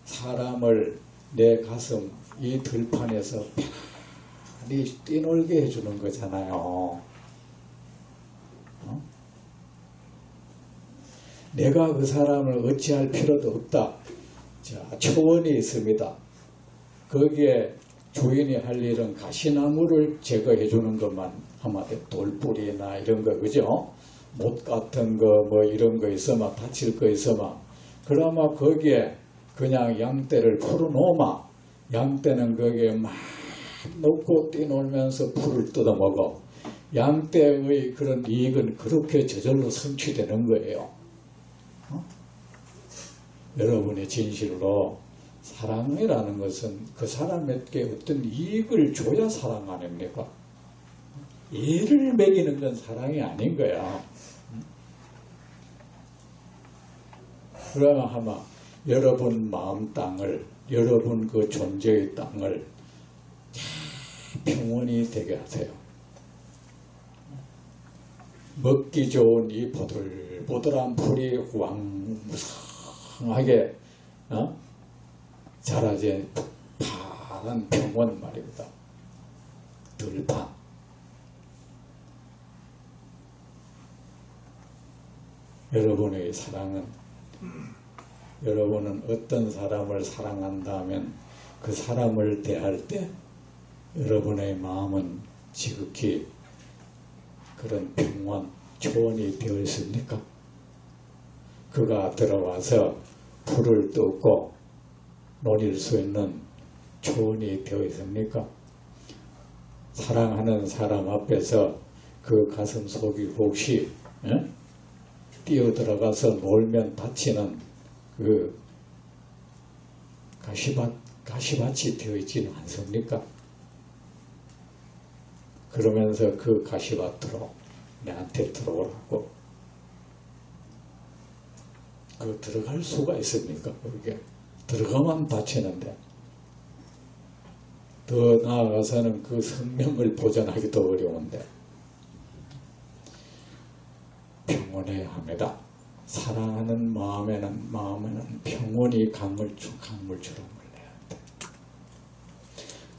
사람을 내 가슴 이 들판에서 편안히 뛰놀게 해주는 거잖아요. 내가 그 사람을 어찌할 필요도 없다. 자, 초원이 있습니다. 거기에 주인이 할 일은 가시나무를 제거해 주는 것만 하면 돼. 돌뿌리나 이런 거, 그죠? 못 같은 거 이런 거 있으면 다칠 거 있으면 그러면 거기에 그냥 양떼를 풀어놓으면 양떼는 거기에 막 놓고 뛰놀면서 풀을 뜯어먹어. 양떼의 그런 이익은 그렇게 저절로 성취되는 거예요. 여러분의 진실로 사랑이라는 것은 그 사람에게 어떤 이익을 줘야 사랑 아닙니까? 애를 먹이는 건 사랑이 아닌 거야. 그러나 아마 여러분 마음 땅을, 여러분 그 존재의 땅을 평온이 되게 하세요. 먹기 좋은 이 보들보들한 풀이 왕무성하게 자라진 파란 평원 말입니다. 들판. 여러분의 사랑은, 여러분은 어떤 사람을 사랑한다면 그 사람을 대할 때 여러분의 마음은 지극히 그런 평원, 초원이 되어 있습니까? 그가 들어와서 풀을 뜯고 노릴 수 있는 초원이 되어 있습니까? 사랑하는 사람 앞에서 그 가슴 속이 혹시 뛰어 들어가서 놀면 다치는 그 가시밭이 되어 있지는 않습니까? 그러면서 그 가시밭으로 내한테 들어오라고. 그 들어갈 수가 있습니까? 그게 들어가면 다치는데, 더 나아가서는 그 생명을 보존하기도 어려운데 평온해야 합니다. 사랑하는 마음에는 평온이 강물처럼 흘러야 한다.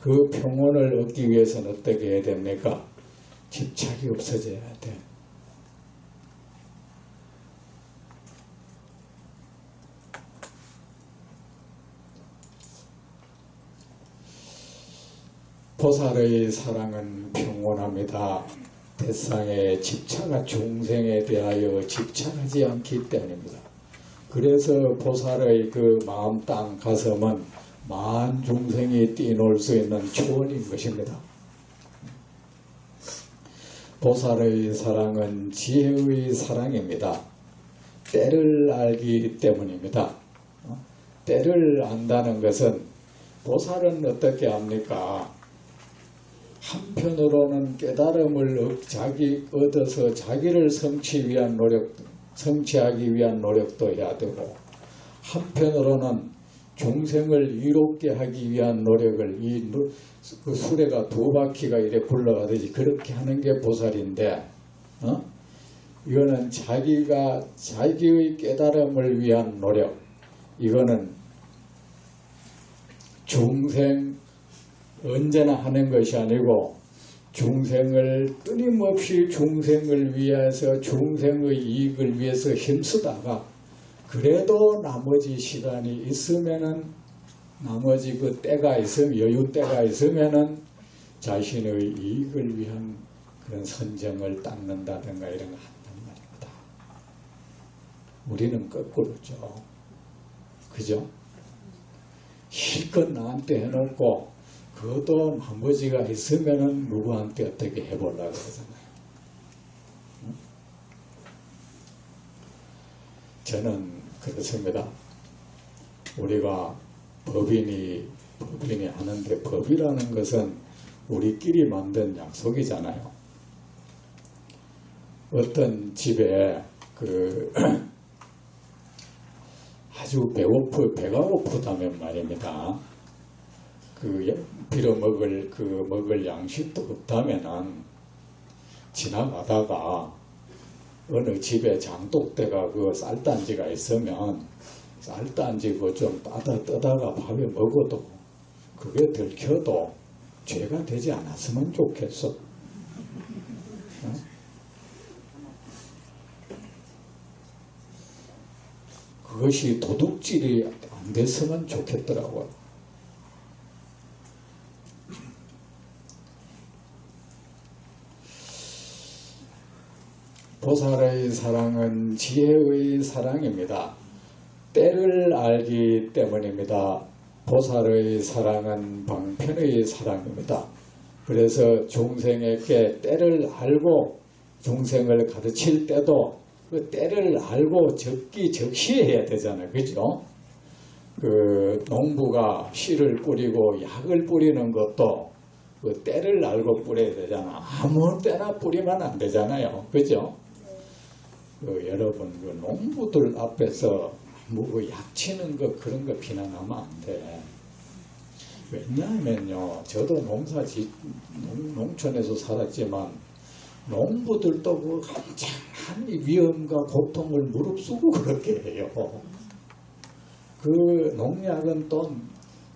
그 평온을 얻기 위해서는 어떻게 해야 됩니까? 집착이 없어져야 돼. 보살의 사랑은 평온합니다. 대상에 중생에 대하여 집착하지 않기 때문입니다. 그래서 보살의 그 마음 땅 가슴은 만 중생이 뛰놀 수 있는 초원인 것입니다. 보살의 사랑은 지혜의 사랑입니다. 때를 알기 때문입니다. 때를 안다는 것은, 보살은 어떻게 합니까? 한편으로는 깨달음을 얻어서 자기를 성취하기 위한 노력도 해야 되고, 한편으로는 중생을 이롭게 하기 위한 노력을, 그 수레가 두 바퀴가 이렇게 굴러가듯이 그렇게 하는 게 보살인데, 이거는 자기의 깨달음을 위한 노력, 이거는 중생 언제나 하는 것이 아니고, 중생을 끊임없이 중생을 위해서, 중생의 이익을 위해서 힘쓰다가 그래도 나머지 시간이 있으면은, 나머지 그 때가 있으면, 여유 때가 있으면은 자신의 이익을 위한 그런 선정을 닦는다든가 이런 거 한단 말입니다. 우리는 거꾸로죠. 그죠? 실컷 나한테 해놓고 그것도 나머지가 있으면은 누구한테 어떻게 해보려고 그러잖아요. 저는 그렇습니다. 우리가 법인이 하는데, 법이라는 것은 우리끼리 만든 약속이잖아요. 어떤 집에 아주 배가 고프다면 말입니다. 먹을 양식도 없다면은 지나가다가 어느 집에 장독대가 그 쌀단지가 있으면 쌀단지 좀 떠다가 밥에 먹어도 그게 들켜도 죄가 되지 않았으면 좋겠어. 그것이 도둑질이 안 됐으면 좋겠더라고요. 보살의 사랑은 지혜의 사랑입니다. 때를 알기 때문입니다. 보살의 사랑은 방편의 사랑입니다. 그래서 중생에게 때를 알고 중생을 가르칠 때도 그 때를 알고 적시해야 되잖아요. 그죠? 그 농부가 씨를 뿌리고 약을 뿌리는 것도 그 때를 알고 뿌려야 되잖아. 아무 때나 뿌리면 안 되잖아요. 그죠? 그 여러분 그 농부들 앞에서 뭐 그 약치는 거 그런 거 비난하면 안 돼. 왜냐하면요, 저도 농촌에서 살았지만 농부들도 그 한창한 위험과 고통을 무릅쓰고 그렇게 해요. 그 농약은 또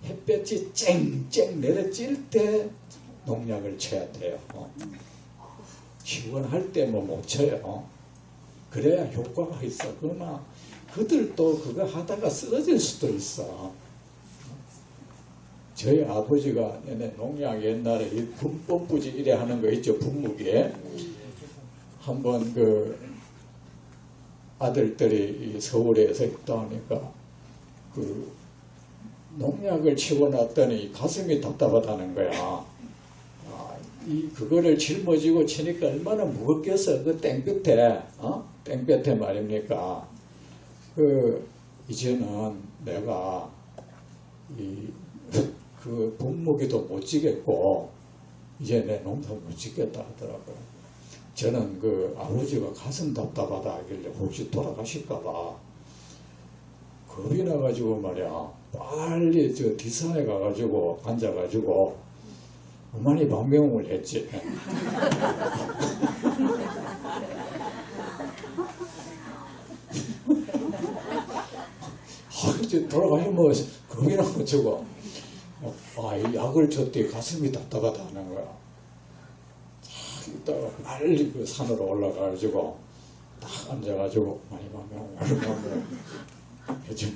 햇볕이 쨍쨍 내려질 때 농약을 쳐야 돼요. 시원할 때 뭐 못 쳐요. 그래야 효과가 있어. 그러나 그들도 그거 하다가 쓰러질 수도 있어. 저희 아버지가 농약 옛날에 분법부지 이래 하는 거 있죠. 분무기에. 한번 그 아들들이 서울에서 있다 하니까 그 농약을 치고 났더니 가슴이 답답하다는 거야. 그거를 짊어지고 치니까 얼마나 무겁겠어. 그 땡볕에, 땡볕에 말입니까. 이제는 내가 그 분무기도 못 지겠고, 이제 내 농사 못 짓겠다 하더라고요. 저는 그 아버지가 가슴 답답하다 하길래 혹시 돌아가실까봐 겁이 나가지고 말이야. 빨리 저 뒷산에 가가지고 앉아가지고 어머니 방명을 했지. 이제 돌아가면 뭐 겁이 나가지고 이 약을 줬더니 가슴이 답답하다 하는 거야. 이따가 빨리 그 산으로 올라가가지고 딱 앉아가지고 많이 방명을 했죠.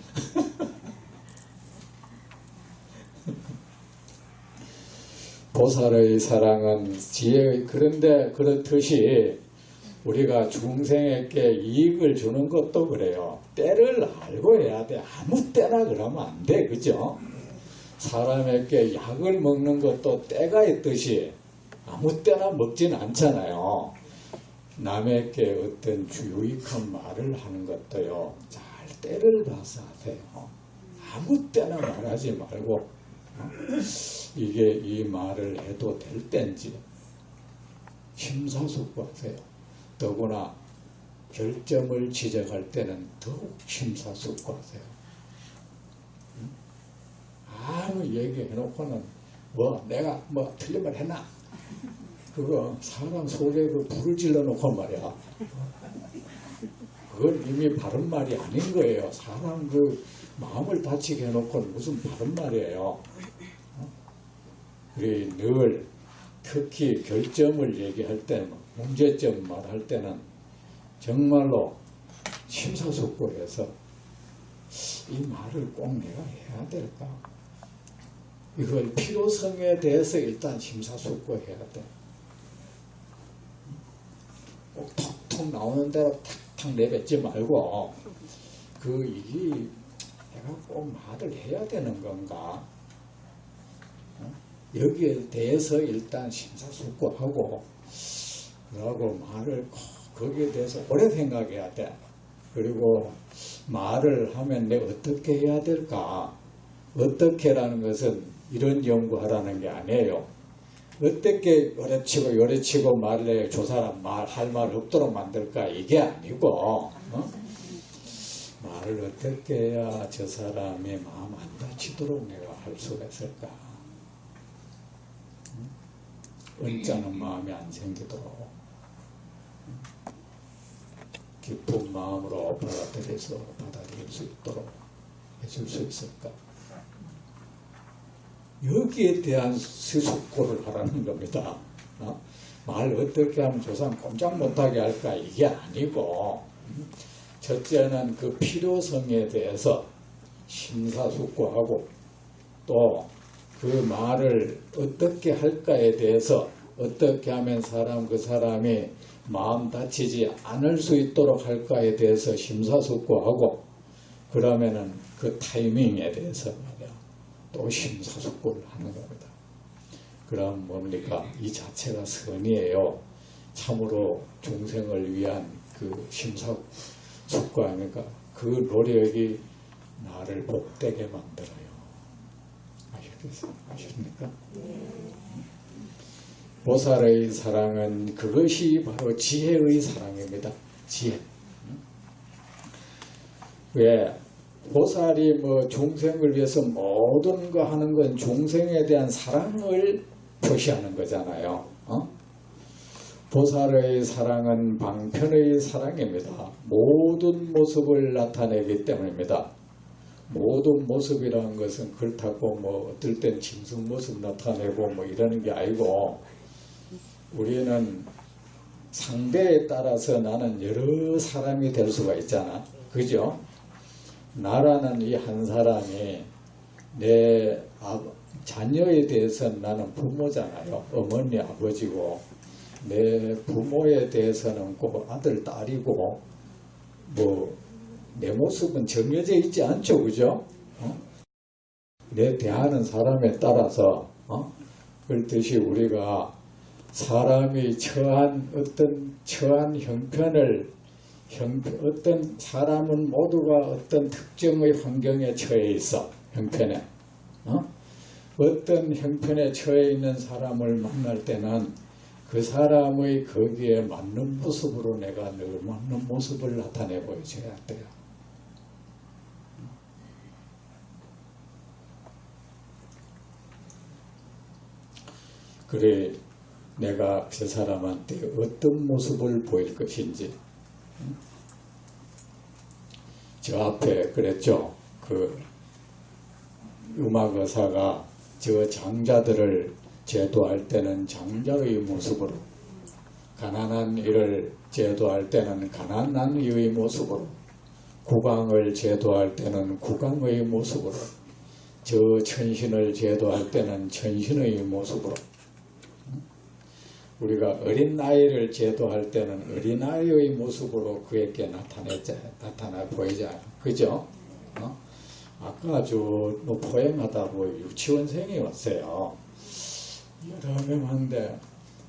보살의 사랑은 지혜. 그런데 그렇듯이 우리가 중생에게 이익을 주는 것도 그래요. 때를 알고 해야 돼. 아무 때나 그러면 안 돼. 그죠? 사람에게 약을 먹는 것도 때가 있듯이 아무 때나 먹진 않잖아요. 남에게 어떤 유익한 말을 하는 것도요. 잘 때를 봐서 하세요. 아무 때나 말하지 말고 이게 이 말을 해도 될 때인지 심사숙고하세요. 더구나 결점을 지적할 때는 더욱 심사숙고하세요. 아무 얘기해놓고는 내가 틀린 말 했나? 그거 사람 속에 그 불을 질러놓고 말이야. 그건 이미 바른 말이 아닌 거예요. 사람 그 마음을 다치게 해놓고는 무슨 바른 말이에요. 우리 늘 특히 결점을 얘기할 때는, 문제점 말할 때는 정말로 심사숙고해서 이 말을 꼭 내가 해야 될까? 이걸 필요성에 대해서 일단 심사숙고해야 돼. 꼭 톡톡 나오는 대로 탁탁 내뱉지 말고 이게 내가 꼭 말을 해야 되는 건가? 여기에 대해서 일단 심사숙고하고 그러고 말을 거기에 대해서 오래 생각해야 돼. 그리고 말을 하면 내가 어떻게 해야 될까? 어떻게라는 것은 이런 연구하라는 게 아니에요. 어떻게 요래치고 말을 해요. 저 사람 할 말 없도록 만들까? 이게 아니고 말을 어떻게 해야 저 사람의 마음 안 다치도록 내가 할 수가 있을까? 언짢은 마음이 안 생기도록 기쁜 마음으로 받아들일 수 있도록 해줄 수 있을까? 여기에 대한 수숙고를 하라는 겁니다. 말 어떻게 하면 저 사람 꼼짝 못하게 할까? 이게 아니고 첫째는 그 필요성에 대해서 심사숙고하고 또 그 말을 어떻게 할까에 대해서 어떻게 하면 그 사람이 마음 다치지 않을 수 있도록 할까에 대해서 심사숙고하고 그러면은 그 타이밍에 대해서 말이야 또 심사숙고를 하는 겁니다. 그럼 뭡니까? 이 자체가 선이에요. 참으로 중생을 위한 그 심사숙고하니까 그 노력이 나를 복되게 만들어요. 아십니까? 보살의 사랑은 그것이 바로 지혜의 사랑입니다. 지혜. 왜? 보살이 뭐 중생을 위해서 모든 거 하는 건 중생에 대한 사랑을 표시하는 거잖아요. 보살의 사랑은 방편의 사랑입니다. 모든 모습을 나타내기 때문입니다. 모든 모습이라는 것은 그렇다고 뭐 어떨 땐 짐승 모습 나타내고 뭐 이러는 게 아니고, 우리는 상대에 따라서 나는 여러 사람이 될 수가 있잖아. 그죠? 나라는 이 한 사람이 내 자녀에 대해서는 나는 부모잖아요. 어머니, 아버지고, 내 부모에 대해서는 꼭 아들, 딸이고, 뭐 내 모습은 정해져 있지 않죠. 그죠? 내 대하는 사람에 따라서 그렇듯이 우리가 사람이 처한 형편을, 어떤 사람은 모두가 어떤 특정의 환경에 처해 있어. 형편에 어떤 형편에 처해 있는 사람을 만날 때는 그 사람의 거기에 맞는 모습으로 내가 늘 맞는 모습을 나타내 보여줘야 돼요. 그래 내가 그 사람한테 어떤 모습을 보일 것인지. 저 앞에 그랬죠. 그 음악 의사가 저 장자들을 제도할 때는 장자의 모습으로, 가난한 이를 제도할 때는 가난한 이의 모습으로, 국왕을 제도할 때는 국왕의 모습으로, 저 천신을 제도할 때는 천신의 모습으로, 우리가 어린아이를 제도할 때는 어린아이의 모습으로 그에게 나타나 보이잖아요. 그죠? 아까 아주 포행하다고 유치원생이 왔어요. 여러 명 한데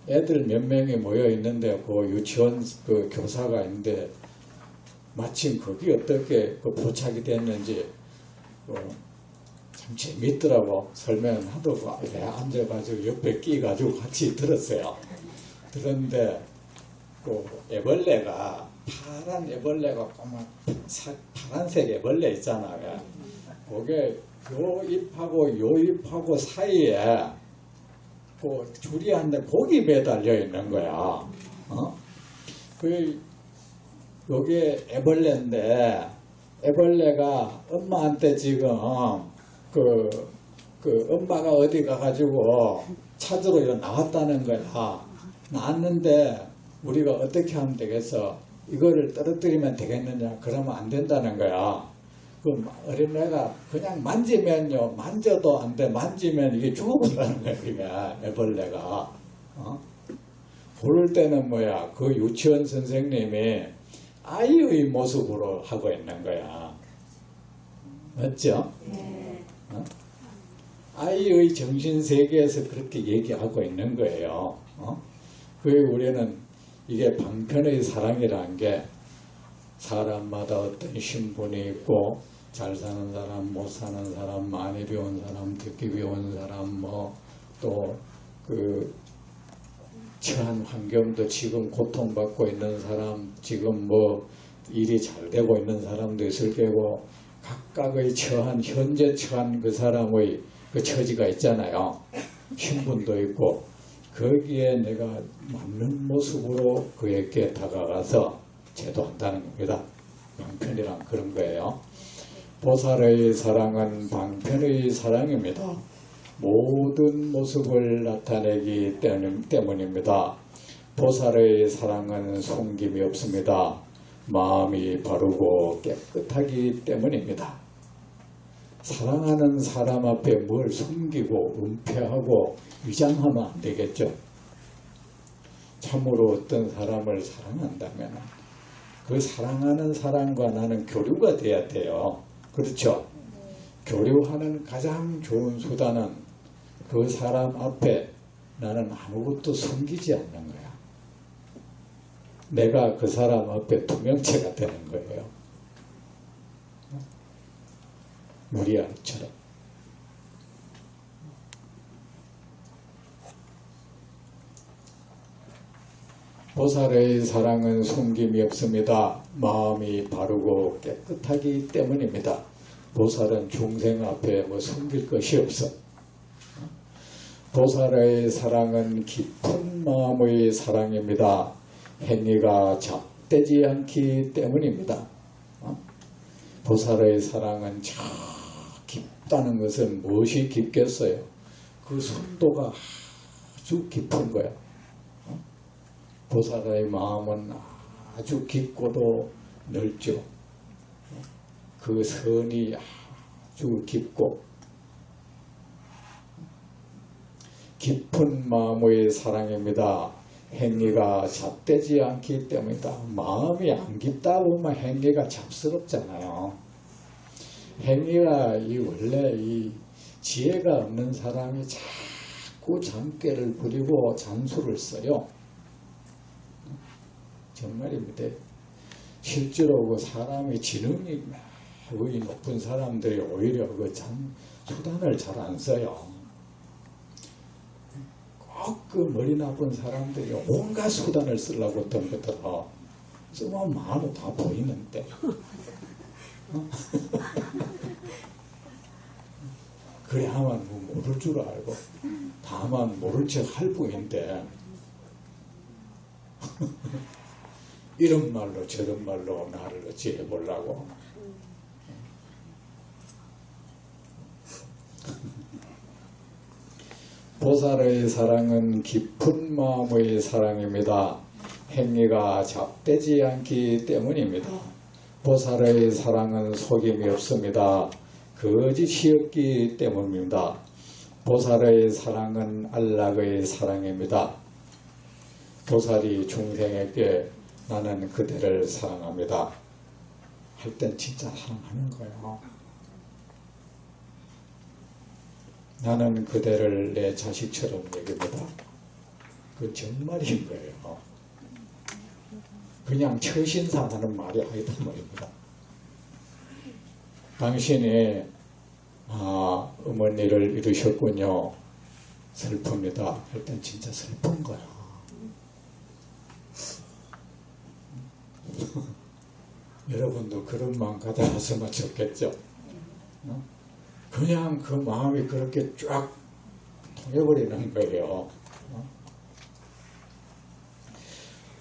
애들 몇 명이 모여 있는데 그 유치원 그 교사가 있는데 마침 거기 어떻게 그 포착이 됐는지 참 재밌더라고. 설명하더라고. 이래 앉아가지고 옆에 끼가지고 같이 들었어요. 들었는데 그 애벌레가, 파란 애벌레가 꼬막 파란색 애벌레 있잖아요. 그게 요 잎하고 요 잎하고 사이에 그 줄이 한데 고기 매달려 있는 거야. 요게 애벌레인데, 애벌레가 엄마한테 지금 그 엄마가 어디 가가지고 찾으러 나왔다는 거야. 나왔는데 우리가 어떻게 하면 되겠어? 이거를 떨어뜨리면 되겠느냐? 그러면 안 된다는 거야. 그 어린애가 그냥 만지면요, 만져도 안 돼. 만지면 이게 죽어버리는 거야, 그러니까 애벌레가. 그럴 때는 뭐야? 그 유치원 선생님이 아이의 모습으로 하고 있는 거야. 맞죠? 아이의 정신세계에서 그렇게 얘기하고 있는 거예요. 그게 우리는 이게 방편의 사랑이라는 게 사람마다 어떤 신분이 있고, 잘 사는 사람, 못 사는 사람, 많이 배운 사람, 듣기 배운 사람, 또 그 처한 환경도 지금 고통받고 있는 사람, 지금 일이 잘 되고 있는 사람도 있을 거고, 각각의 현재 처한 그 사람의 그 처지가 있잖아요. 신분도 있고, 거기에 내가 맞는 모습으로 그에게 다가가서 제도한다는 겁니다. 방편이란 그런 거예요. 보살의 사랑은 방편의 사랑입니다. 모든 모습을 나타내기 때문입니다. 보살의 사랑은 숨김이 없습니다. 마음이 바르고 깨끗하기 때문입니다. 사랑하는 사람 앞에 뭘 숨기고 은폐하고 위장하면 안 되겠죠. 참으로 어떤 사람을 사랑한다면 그 사랑하는 사람과 나는 교류가 돼야 돼요. 그렇죠? 교류하는 가장 좋은 수단은 그 사람 앞에 나는 아무것도 숨기지 않는 거야. 내가 그 사람 앞에 투명체가 되는 거예요. 무리아처럼. 보살의 사랑은 숨김이 없습니다. 마음이 바르고 깨끗하기 때문입니다. 보살은 중생 앞에 뭐 숨길 것이 없어. 보살의 사랑은 깊은 마음의 사랑입니다. 행위가 잡되지 않기 때문입니다. 보살의 사랑은 저 깊다는 것은 무엇이 깊겠어요? 그 순도가 아주 깊은 거야. 보살의 마음은 아주 깊고도 넓죠. 그 선이 아주 깊고 깊은 마음의 사랑입니다. 행위가 잡되지 않기 때문이다. 마음이 안 깊다 보면 행위가 잡스럽잖아요. 행위가 원래 이 지혜가 없는 사람이 자꾸 잠깨를 부리고 잠수를 써요. 정말입니다. 실제로 그 사람이 지능이 거의 높은 사람들이 오히려 그 수단을 잘 안 써요. 꼭 그 머리 나쁜 사람들이 온갖 수단을 쓰려고 덤벼들어. 쓰면 마음은 다 보이는데. 그래야만 뭐 모를 줄 알고 다만 모를 척 할 뿐인데 이런 말로 저런 말로 나를 어찌 해보려고. 보살의 사랑은 깊은 마음의 사랑입니다. 행위가 잡되지 않기 때문입니다. 보살의 사랑은 속임이 없습니다. 거짓이 없기 때문입니다. 보살의 사랑은 안락의 사랑입니다. 보살이 중생에게 나는 그대를 사랑합니다 할 땐 진짜 사랑하는 거예요. 나는 그대를 내 자식처럼 여깁니다. 그 정말인 거예요. 그냥 처신사하는 말이 아니다 말입니다. 당신이 어머니를 잃으셨군요. 슬픕니다. 할 땐 진짜 슬픈 거야. 여러분도 그런 마음 가져왔으면 좋겠죠. 그냥 그 마음이 그렇게 쫙 통해버리는 거예요.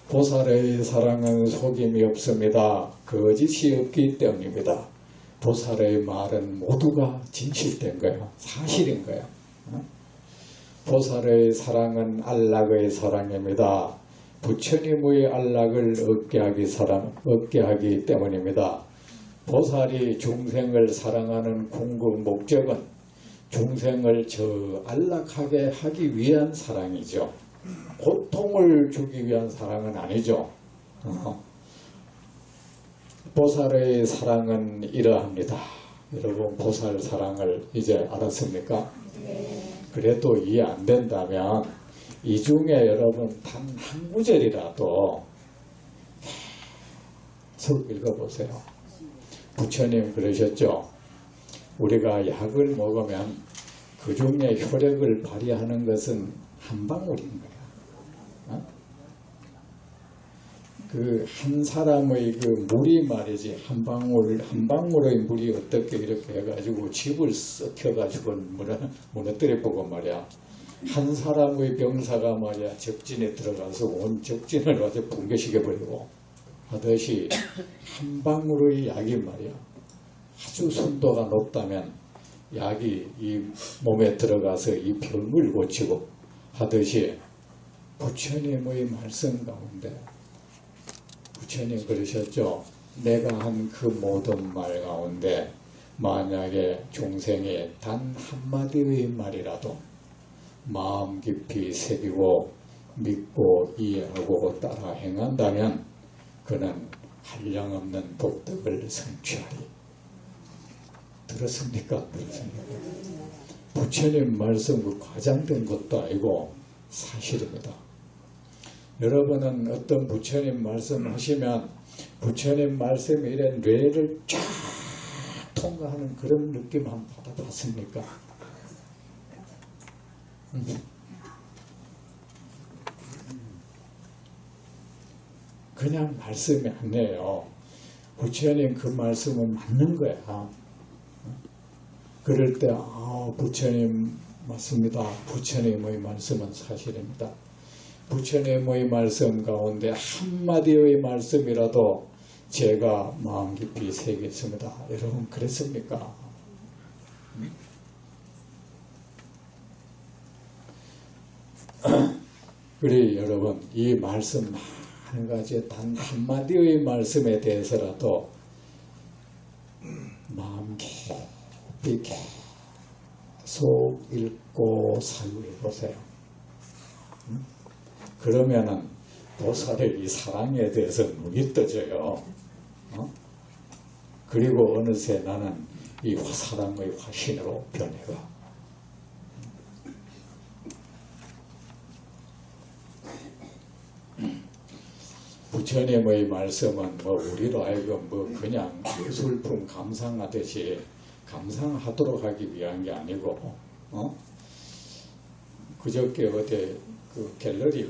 보살의 사랑은 속임이 없습니다. 거짓이 없기 때문입니다. 보살의 말은 모두가 진실된 거예요. 사실인 거예요. 보살의 사랑은 안락의 사랑입니다. 부처님의 안락을 얻게 하기 때문입니다. 보살이 중생을 사랑하는 궁극 목적은 중생을 안락하게 하기 위한 사랑이죠. 고통을 주기 위한 사랑은 아니죠. 보살의 사랑은 이러합니다. 여러분 보살 사랑을 이제 알았습니까? 그래도 이해 안 된다면 이 중에 여러분 단 한 구절이라도 계속 읽어보세요. 부처님 그러셨죠. 우리가 약을 먹으면 그 중에 효력을 발휘하는 것은 한 방울인 거야. 그 한 사람의 그 물이 말이지 한 방울의 물이 어떻게 이렇게 해가지고 집을 썩혀가지고 무너뜨려 보고 말이야. 한 사람의 병사가 말이야 적진에 들어가서 온 적진을 완전 붕괴시켜 버리고 하듯이 한 방울의 약이 말이야 아주 순도가 높다면 약이 이 몸에 들어가서 이 병을 고치고 하듯이 부처님의 말씀 가운데 부처님 그러셨죠. 내가 한 그 모든 말 가운데 만약에 중생의 단 한마디의 말이라도 마음 깊이 새기고 믿고 이해하고 따라 행한다면 그는 한량없는 복덕을 성취하리. 들었습니까? 부처님 말씀 그 과장된 것도 아니고 사실입니다. 여러분은 어떤 부처님 말씀하시면 부처님 말씀에 이래 뇌를 쫙 통과하는 그런 느낌 한번 받아봤습니까? 그냥 말씀이 아니에요. 부처님 그 말씀은 맞는 거야. 그럴 때 부처님 맞습니다. 부처님의 말씀은 사실입니다. 부처님의 말씀 가운데 한마디의 말씀이라도 제가 마음 깊이 새겼습니다. 여러분 그랬습니까? 그래 여러분 이 말씀 한 가지 단 한마디의 말씀에 대해서라도 마음 깊이 계속 읽고 사유해 보세요. 그러면은 보살의 이 사랑에 대해서 눈이 떠져요. 그리고 어느새 나는 이 사랑의 화신으로 변해가. 부처님의 말씀은 우리로 하여금 그냥 예술품 감상하듯이 감상하도록 하기 위한 게 아니고, 그저께 어디 갤러리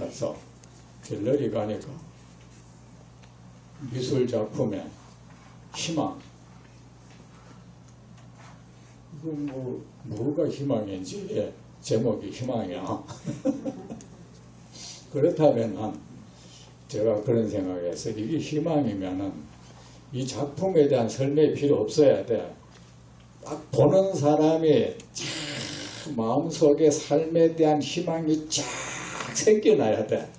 가니까 미술 작품에 희망, 이거 뭐가 희망인지 제목이 희망이야. 그렇다면 제가 그런 생각에서 이게 희망이면은 이 작품에 대한 설명이 필요 없어야 돼. 딱 보는 사람이 마음속에 삶에 대한 희망이 쫙 생겨나야 돼.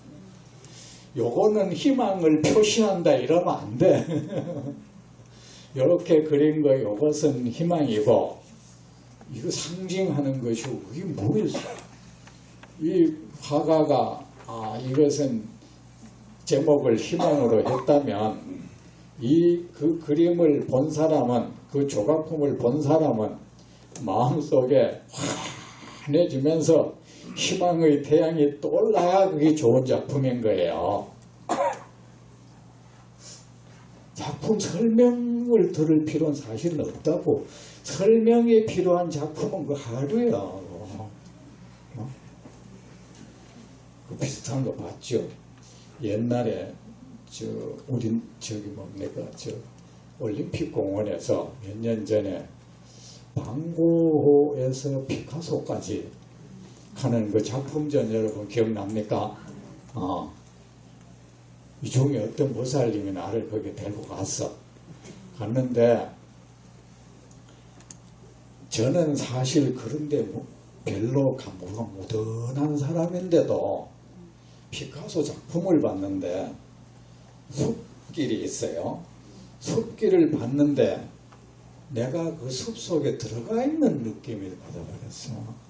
요거는 희망을 표시한다 이러면 안 돼. 이렇게 그린 거 요것은 희망이고 이거 상징하는 것이고 이게 뭐였어? 이 화가가 이것은 제목을 희망으로 했다면 그 그림을 본 사람은 그 조각품을 본 사람은 마음속에 환해지면서 희망의 태양이 떠올라야 그게 좋은 작품인 거예요. 작품 설명을 들을 필요는 사실은 없다고. 설명이 필요한 작품은 그 하루예요. 그 비슷한 거 봤죠? 옛날에 올림픽 공원에서 몇 년 전에 방고호에서 피카소까지 가는 그 작품전 여러분 기억납니까? 이 중에 어떤 보살님이 나를 거기 데리고 갔는데 저는 사실 그런데 별로 감구가 무던한 사람인데도 피카소 작품을 봤는데 숲길이 있어요. 숲길을 봤는데 내가 그 숲속에 들어가 있는 느낌을 받아버렸어.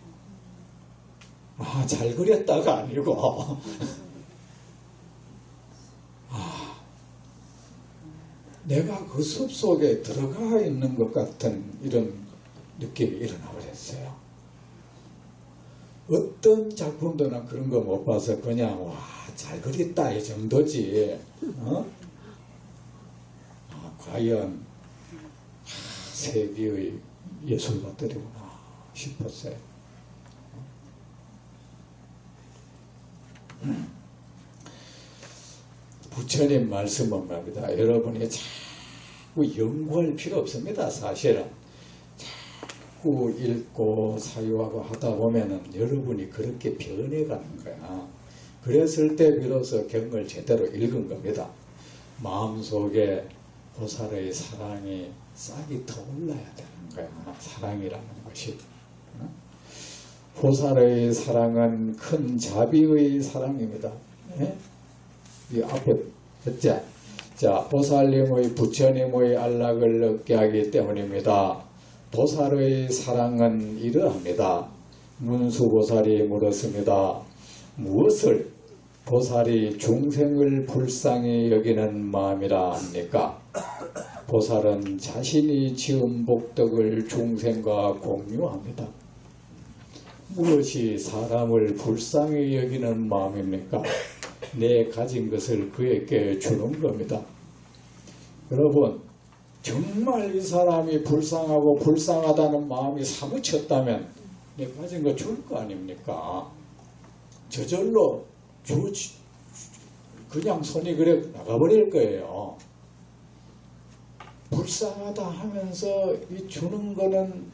잘 그렸다가 아니고 내가 그 숲속에 들어가 있는 것 같은 이런 느낌이 일어나 버렸어요. 어떤 작품도 난 그런 거 못 봐서 그냥 잘 그렸다 이 정도지. 과연 세계의 예술가들이구나 싶었어요. 부처님 말씀은 말입니다. 여러분이 자꾸 연구할 필요 없습니다. 사실은 자꾸 읽고 사유하고 하다 보면은 여러분이 그렇게 변해가는 거야. 그랬을 때 비로소 경을 제대로 읽은 겁니다. 마음속에 보살의 사랑이 싹이 터올라야 되는 거야. 사랑이라는 것이. 보살의 사랑은 큰 자비의 사랑입니다. 이 앞에 했죠? 자, 보살님의 부처님의 안락을 얻게 하기 때문입니다. 보살의 사랑은 이러합니다. 문수보살이 물었습니다. 무엇을 보살이 중생을 불쌍히 여기는 마음이라 합니까? 보살은 자신이 지은 복덕을 중생과 공유합니다. 무엇이 사람을 불쌍히 여기는 마음입니까? 내 가진 것을 그에게 주는 겁니다. 여러분, 정말 이 사람이 불쌍하고 불쌍하다는 마음이 사무쳤다면 내 가진 거 줄 거 아닙니까? 저절로 그냥 손이 그래 나가버릴 거예요. 불쌍하다 하면서 이 주는 거는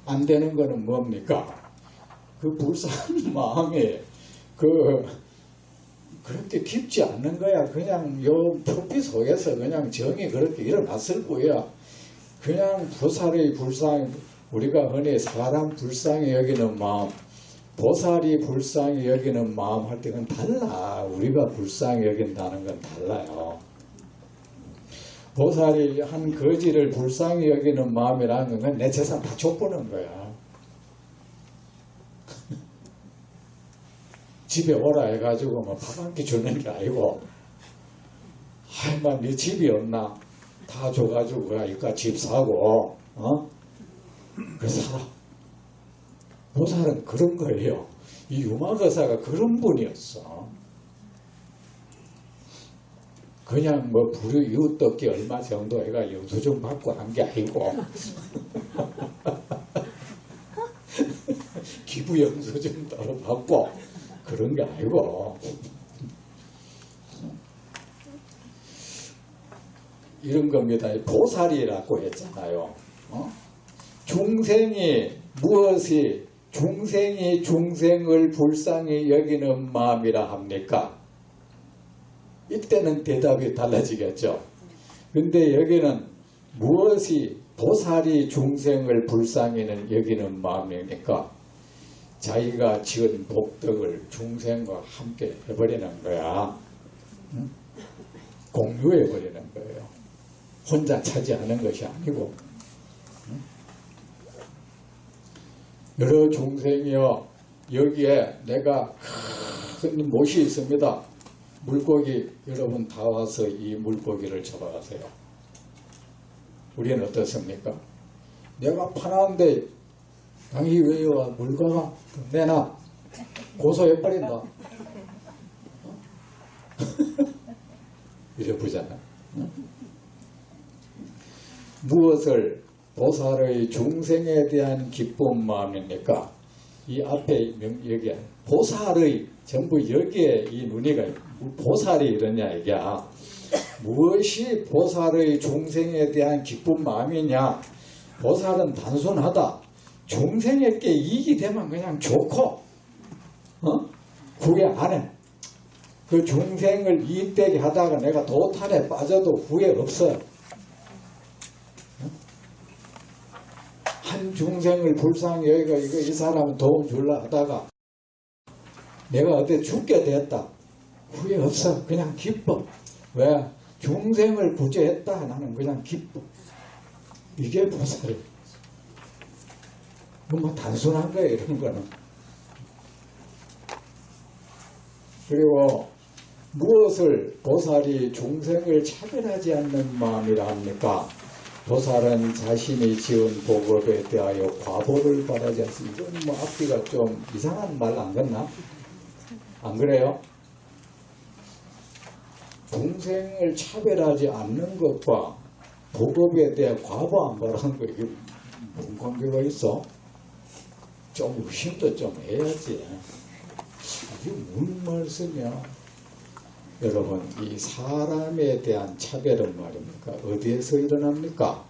안 되는 거는 뭡니까? 그 불쌍한 마음이 그렇게 깊지 않는 거야. 그냥 요 표피 속에서 그냥 정이 그렇게 일어났을 뿐이야. 그냥 보살의 불쌍, 우리가 흔히 사람 불쌍히 여기는 마음, 보살이 불쌍히 여기는 마음 할 때는 달라. 우리가 불쌍히 여긴다는 건 달라요. 보살이 한 거지를 불쌍히 여기는 마음이라는 건 내 재산 다 족보는 거야. 집에 오라 해가지고 뭐 밥 한 끼 주는 게 아니고, 하여만 네 집이 없나? 다 줘가지고 그러니까 집 사고, 그 살아. 보살은 그런 거예요. 이 유마거사가 그런 분이었어. 그냥 뭐 불유 이웃돕기 얼마 정도 애가 영수증 받고 한 게 아니고 기부 영수증 따로 받고 그런 게 아니고 이런 겁니다. 보살이라고 했잖아요. 중생이 무엇이 중생이 중생을 불쌍히 여기는 마음이라 합니까? 이때는 대답이 달라지겠죠. 근데 여기는 무엇이 보살이 중생을 불쌍히 여기는 마음입니까? 자기가 지은 복덕을 중생과 함께 해버리는 거야. 응? 공유해버리는 거예요. 혼자 차지하는 것이 아니고. 응? 여러 중생이여, 여기에 내가 큰 못이 있습니다. 물고기, 여러분 다 와서 이 물고기를 잡아가세요. 우리는 어떻습니까? 내가 파나는데 당이 왜 와? 물가가 내놔. 고소해버린다. 이래 보잖아. 무엇을 보살의 중생에 대한 기쁜 마음입니까? 이 앞에 여기 보살의 전부 여기에 이 눈이가 보살이 이러냐 이게 무엇이 보살의 중생에 대한 기쁜 마음이냐? 보살은 단순하다. 중생에게 이익이 되면 그냥 좋고 후회 안 해. 그 중생을 이익되게 하다가 내가 도탄에 빠져도 후회 없어요. 한 중생을 불쌍히 여기가 이 사람은 도움 줄라 하다가 내가 어디 죽게 됐다. 후회 없어. 그냥 기뻐. 왜? 중생을 구제했다. 나는 그냥 기뻐. 이게 보살이에요. 뭐 단순한 거예요. 이런 거는. 그리고 무엇을 보살이 중생을 차별하지 않는 마음이라 합니까? 보살은 자신이 지은 복업에 대하여 과보를 바라지 않습니다. 이건 뭐 앞뒤가 좀 이상한 말 안 같나? 안 그래요? 중생을 차별하지 않는 것과 복업에 대해 과보 안 바라는 거 이게 무슨 관계가 있어? 좀 의심도 좀 해야지. 이게 무슨 말씀이야? 여러분, 이 사람에 대한 차별은 말입니까? 어디에서 일어납니까?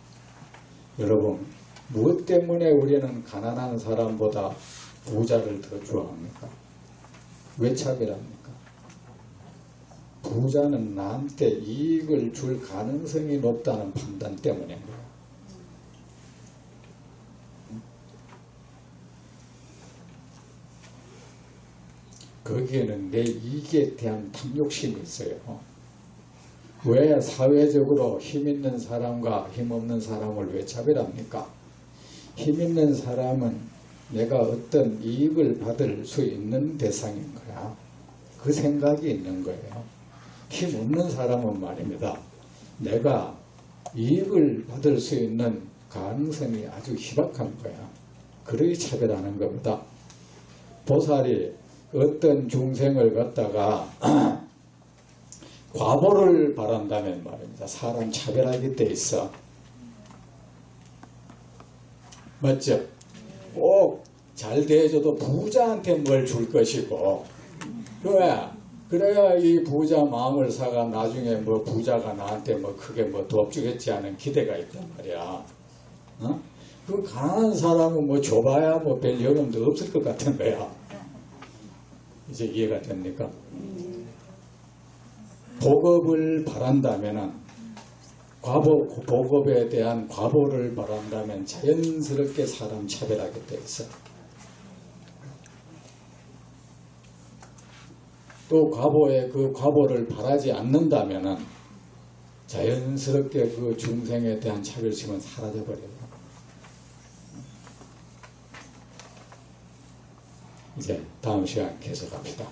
여러분, 무엇 때문에 우리는 가난한 사람보다 부자를 더 좋아합니까? 왜 차별합니까? 부자는 나한테 이익을 줄 가능성이 높다는 판단 때문인 거예요. 거기에는 내 이익에 대한 탐욕심이 있어요. 왜 사회적으로 힘 있는 사람과 힘 없는 사람을 왜 차별합니까? 힘 있는 사람은 내가 어떤 이익을 받을 수 있는 대상인 거야. 그 생각이 있는 거예요. 힘 없는 사람은 말입니다. 내가 이익을 받을 수 있는 가능성이 아주 희박한 거야. 그러기 차별하는 겁니다. 보살이 어떤 중생을 갖다가 과보를 바란다면 말입니다. 사람 차별하기 때 있어. 맞죠? 꼭 잘 대해줘도 부자한테 뭘 줄 것이고, 그래야 이 부자 마음을 사가 나중에 뭐 부자가 나한테 뭐 크게 뭐 도와주겠지 하는 기대가 있단 말이야. 어? 그 가난한 사람은 뭐 줘봐야 뭐 별 여름도 없을 것 같은 거야. 이제 이해가 됩니까? 복업을 바란다면은 복업에 대한 과보를 바란다면 자연스럽게 사람 차별하게 돼 있어. 또 그 과보를 바라지 않는다면은 자연스럽게 그 중생에 대한 차별심은 사라져버려요. 이제 다음 시간 계속합시다.